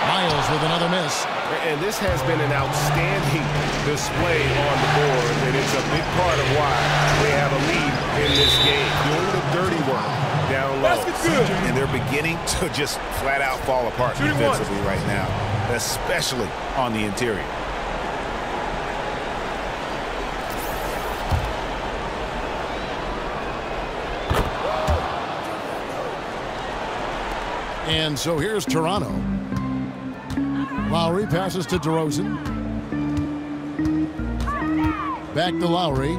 Miles with another miss. And this has been an outstanding display on the board, and it's a big part of why they have a lead in this game. Doing the dirty work down low. And they're beginning to just flat out fall apart defensively right now, especially on the interior. And so here's Toronto. Lowry passes to DeRozan. Back to Lowry.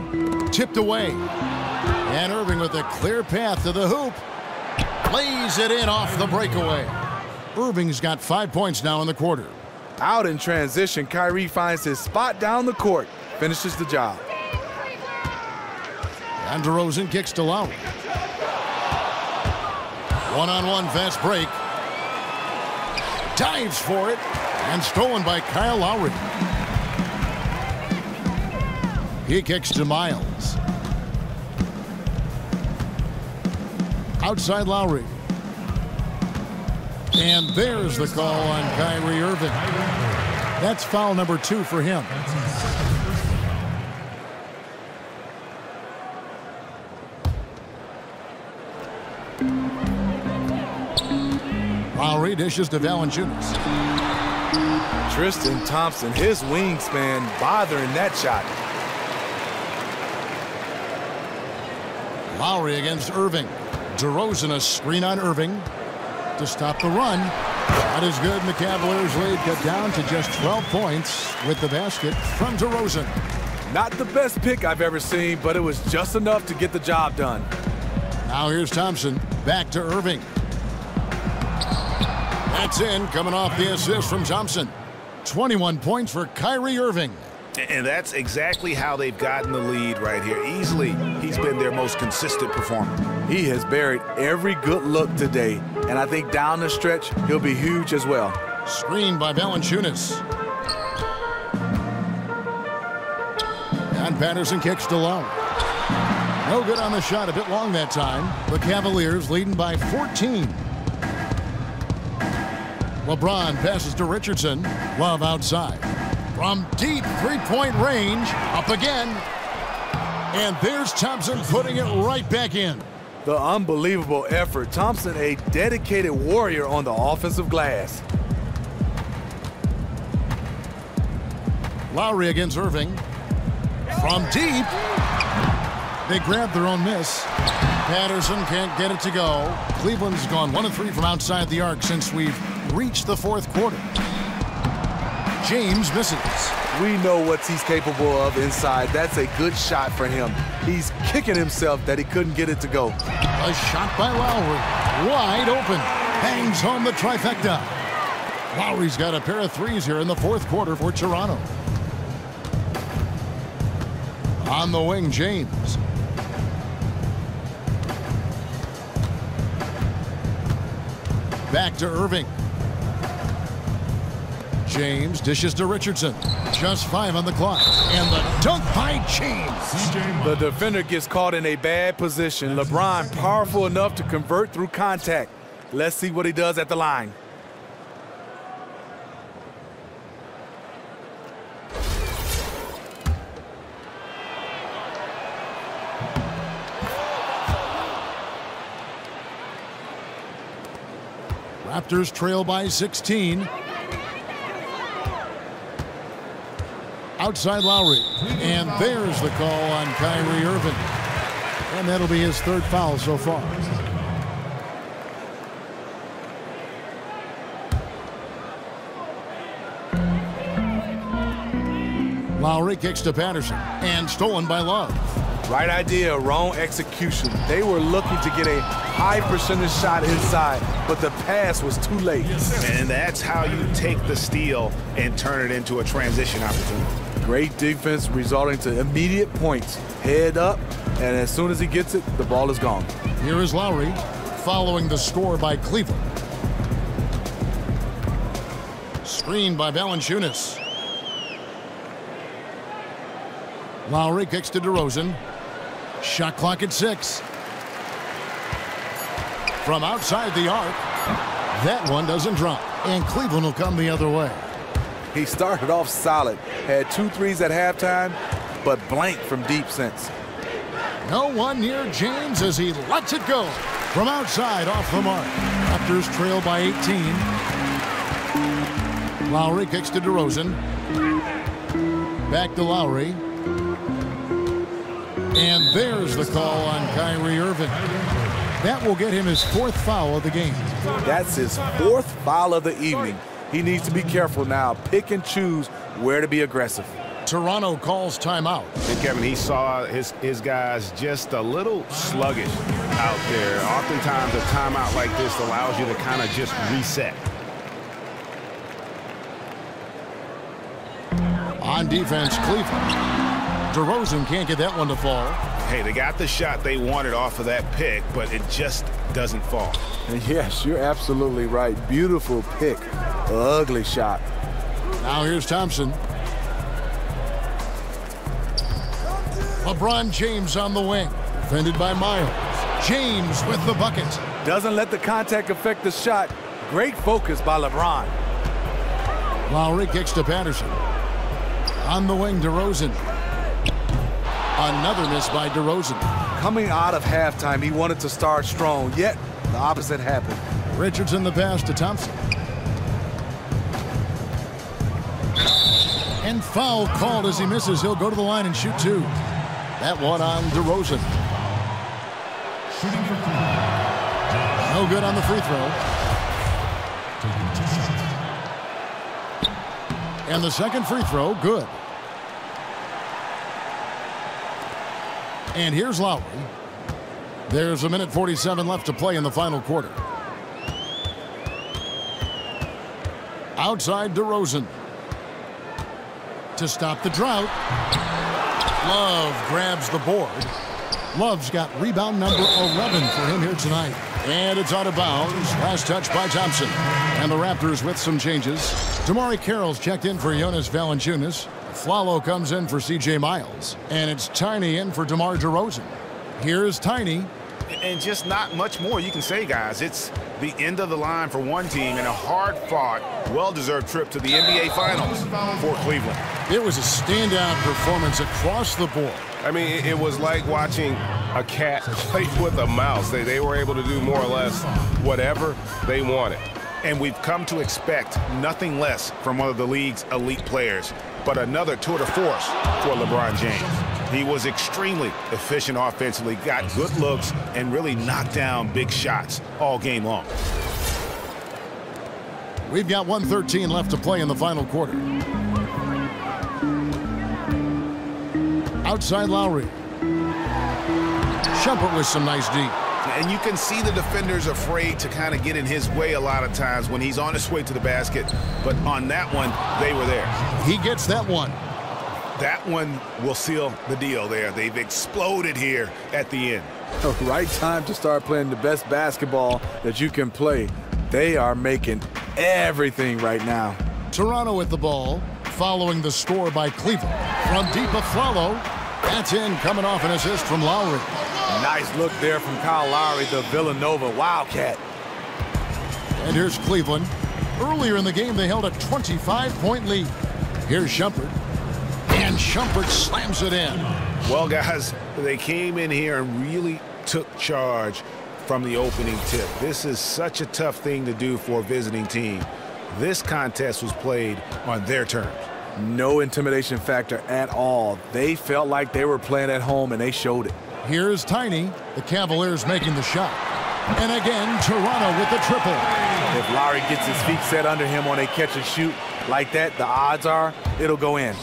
Tipped away. And Irving with a clear path to the hoop. Lays it in off the breakaway. Irving's got 5 points now in the quarter. Out in transition, Kyrie finds his spot down the court. Finishes the job. And DeRozan kicks to Lowry. One-on-one fast break. dives for it, and stolen by Kyle Lowry. He kicks to Miles. Outside Lowry. And there's the call on Kyrie Irving. That's foul number 2 for him. Lowry dishes to Valanciunas. Tristan Thompson, his wingspan bothering that shot. Lowry against Irving. DeRozan a screen on Irving to stop the run. That is good, and the Cavaliers lead cut down to just 12 points with the basket from DeRozan. Not the best pick I've ever seen, but it was just enough to get the job done. Now here's Thompson, back to Irving. That's in, coming off the assist from Thompson. 21 points for Kyrie Irving. And that's exactly how they've gotten the lead right here. Easily, he's been their most consistent performer. He has buried every good look today, and I think down the stretch, he'll be huge as well. Screened by Valanciunas. And Patterson kicks to Lowry. No good on the shot, a bit long that time. The Cavaliers leading by 14. LeBron passes to Richardson. Love outside. From deep three-point range, up again. And there's Thompson putting it right back in. The unbelievable effort. Thompson, a dedicated warrior on the offensive glass. Lowry against Irving. From deep. They grab their own miss. Patterson can't get it to go. Cleveland's gone 1 of 3 from outside the arc since we've reached the fourth quarter. James misses. We know what he's capable of inside. That's a good shot for him. He's kicking himself that he couldn't get it to go. A shot by Lowry. Wide open. Hangs home the trifecta. Lowry's got a pair of threes here in the fourth quarter for Toronto. On the wing, James. Back to Irving. James dishes to Richardson. Just 5 on the clock. And the dunk by James. The defender gets caught in a bad position. LeBron powerful enough to convert through contact. Let's see what he does at the line. Raptors trail by 16. Outside Lowry. And there's the call on Kyrie Irving. And that'll be his 3rd foul so far. Lowry kicks to Patterson. And stolen by Love. Right idea, wrong execution. They were looking to get a high percentage shot inside, but the pass was too late. And that's how you take the steal and turn it into a transition opportunity. Great defense resulting to immediate points. Head up, and as soon as he gets it, the ball is gone. Here is Lowry following the score by Cleveland. Screened by Valanciunas. Lowry kicks to DeRozan. Shot clock at 6. From outside the arc. That one doesn't drop. And Cleveland will come the other way. He started off solid. Had 2 threes at halftime, but blanked from deep since. No one near James as he lets it go. From outside off the mark. Raptors trail by 18. Lowry kicks to DeRozan. Back to Lowry. And there's the call on Kyrie Irving. That will get him his 4th foul of the game. That's his 4th foul of the evening. He needs to be careful now. Pick and choose where to be aggressive. Toronto calls timeout. And Kevin, he saw his guys just a little sluggish out there. Oftentimes a timeout like this allows you to kind of just reset. On defense, Cleveland. DeRozan can't get that one to fall. Hey, they got the shot they wanted off of that pick, but it just doesn't fall. And yes, you're absolutely right. Beautiful pick. Ugly shot. Now here's Thompson. LeBron James on the wing. Defended by Miles. James with the bucket. Doesn't let the contact affect the shot. Great focus by LeBron. Lowry kicks to Patterson. On the wing, DeRozan. Another miss by DeRozan. Coming out of halftime, he wanted to start strong, yet the opposite happened. Richardson the pass to Thompson. And foul called as he misses. He'll go to the line and shoot two. That one on DeRozan. No good on the free throw. And the second free throw, good. And here's Lowry. There's 1:47 left to play in the final quarter. Outside DeRozan. To stop the drought. Love grabs the board. Love's got rebound number 11 for him here tonight. And it's out of bounds. Last touch by Thompson. And the Raptors with some changes. Damari Carroll's checked in for Jonas Valanciunas. Flalo comes in for C.J. Miles. And it's Tiny in for DeMar DeRozan. Here's Tiny. And just not much more you can say, guys. It's the end of the line for one team and a hard-fought, well-deserved trip to the NBA Finals for Cleveland. It was a standout performance across the board. I mean, it was like watching a cat play with a mouse. They were able to do more or less whatever they wanted. And we've come to expect nothing less from one of the league's elite players, but another tour de force for LeBron James. He was extremely efficient offensively, got good looks, and really knocked down big shots all game long. We've got 1:13 left to play in the final quarter. Outside Lowry. Shumpert with some nice D. And you can see the defenders afraid to kind of get in his way a lot of times when he's on his way to the basket. But on that one, they were there. He gets that one. That one will seal the deal there. They've exploded here at the end. The right time to start playing the best basketball that you can play. They are making everything right now. Toronto with the ball, following the score by Cleveland. From deep of Flalo, that's in, coming off an assist from Lowry. Nice look there from Kyle Lowry, the Villanova Wildcat. And here's Cleveland. Earlier in the game, they held a 25-point lead. Here's Shumpert. And Shumpert slams it in. Well, guys, they came in here and really took charge from the opening tip. This is such a tough thing to do for a visiting team. This contest was played on their terms. No intimidation factor at all. They felt like they were playing at home, and they showed it. Here's Tiny. The Cavaliers making the shot. And again, Toronto with the triple. If Lowry gets his feet set under him on a catch and shoot like that, the odds are it'll go in.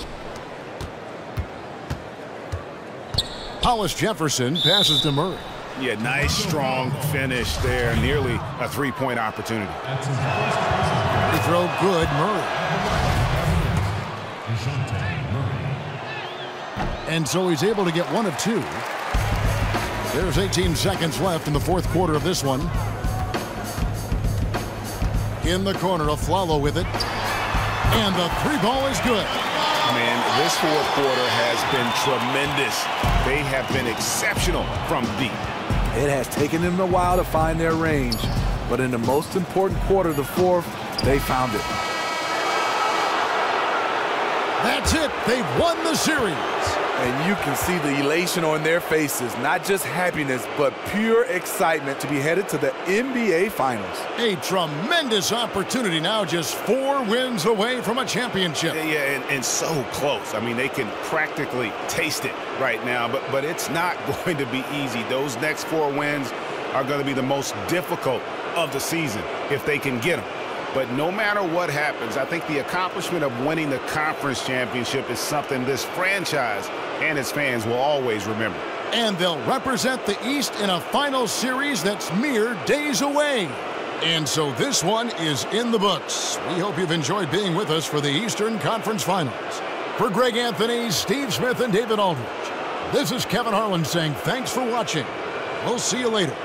Hollis Jefferson passes to Murray. Yeah, nice, strong finish there. Nearly a three-point opportunity. Free throw good, Murray. And so he's able to get one of two. There's 18 seconds left in the fourth quarter of this one. In the corner, Flalo with it. And the three ball is good. Man, this fourth quarter has been tremendous. They have been exceptional from deep. It has taken them a while to find their range, but in the most important quarter, the fourth, they found it. That's it. They've won the series. And you can see the elation on their faces, not just happiness, but pure excitement to be headed to the NBA Finals. A tremendous opportunity now, just 4 wins away from a championship. Yeah, and so close. I mean, they can practically taste it right now, but it's not going to be easy. Those next 4 wins are going to be the most difficult of the season if they can get them. But no matter what happens, I think the accomplishment of winning the conference championship is something this franchise and its fans will always remember. And they'll represent the East in a final series that's mere days away. And so this one is in the books. We hope you've enjoyed being with us for the Eastern Conference Finals. For Greg Anthony, Steve Smith, and David Aldridge, this is Kevin Harlan saying thanks for watching. We'll see you later.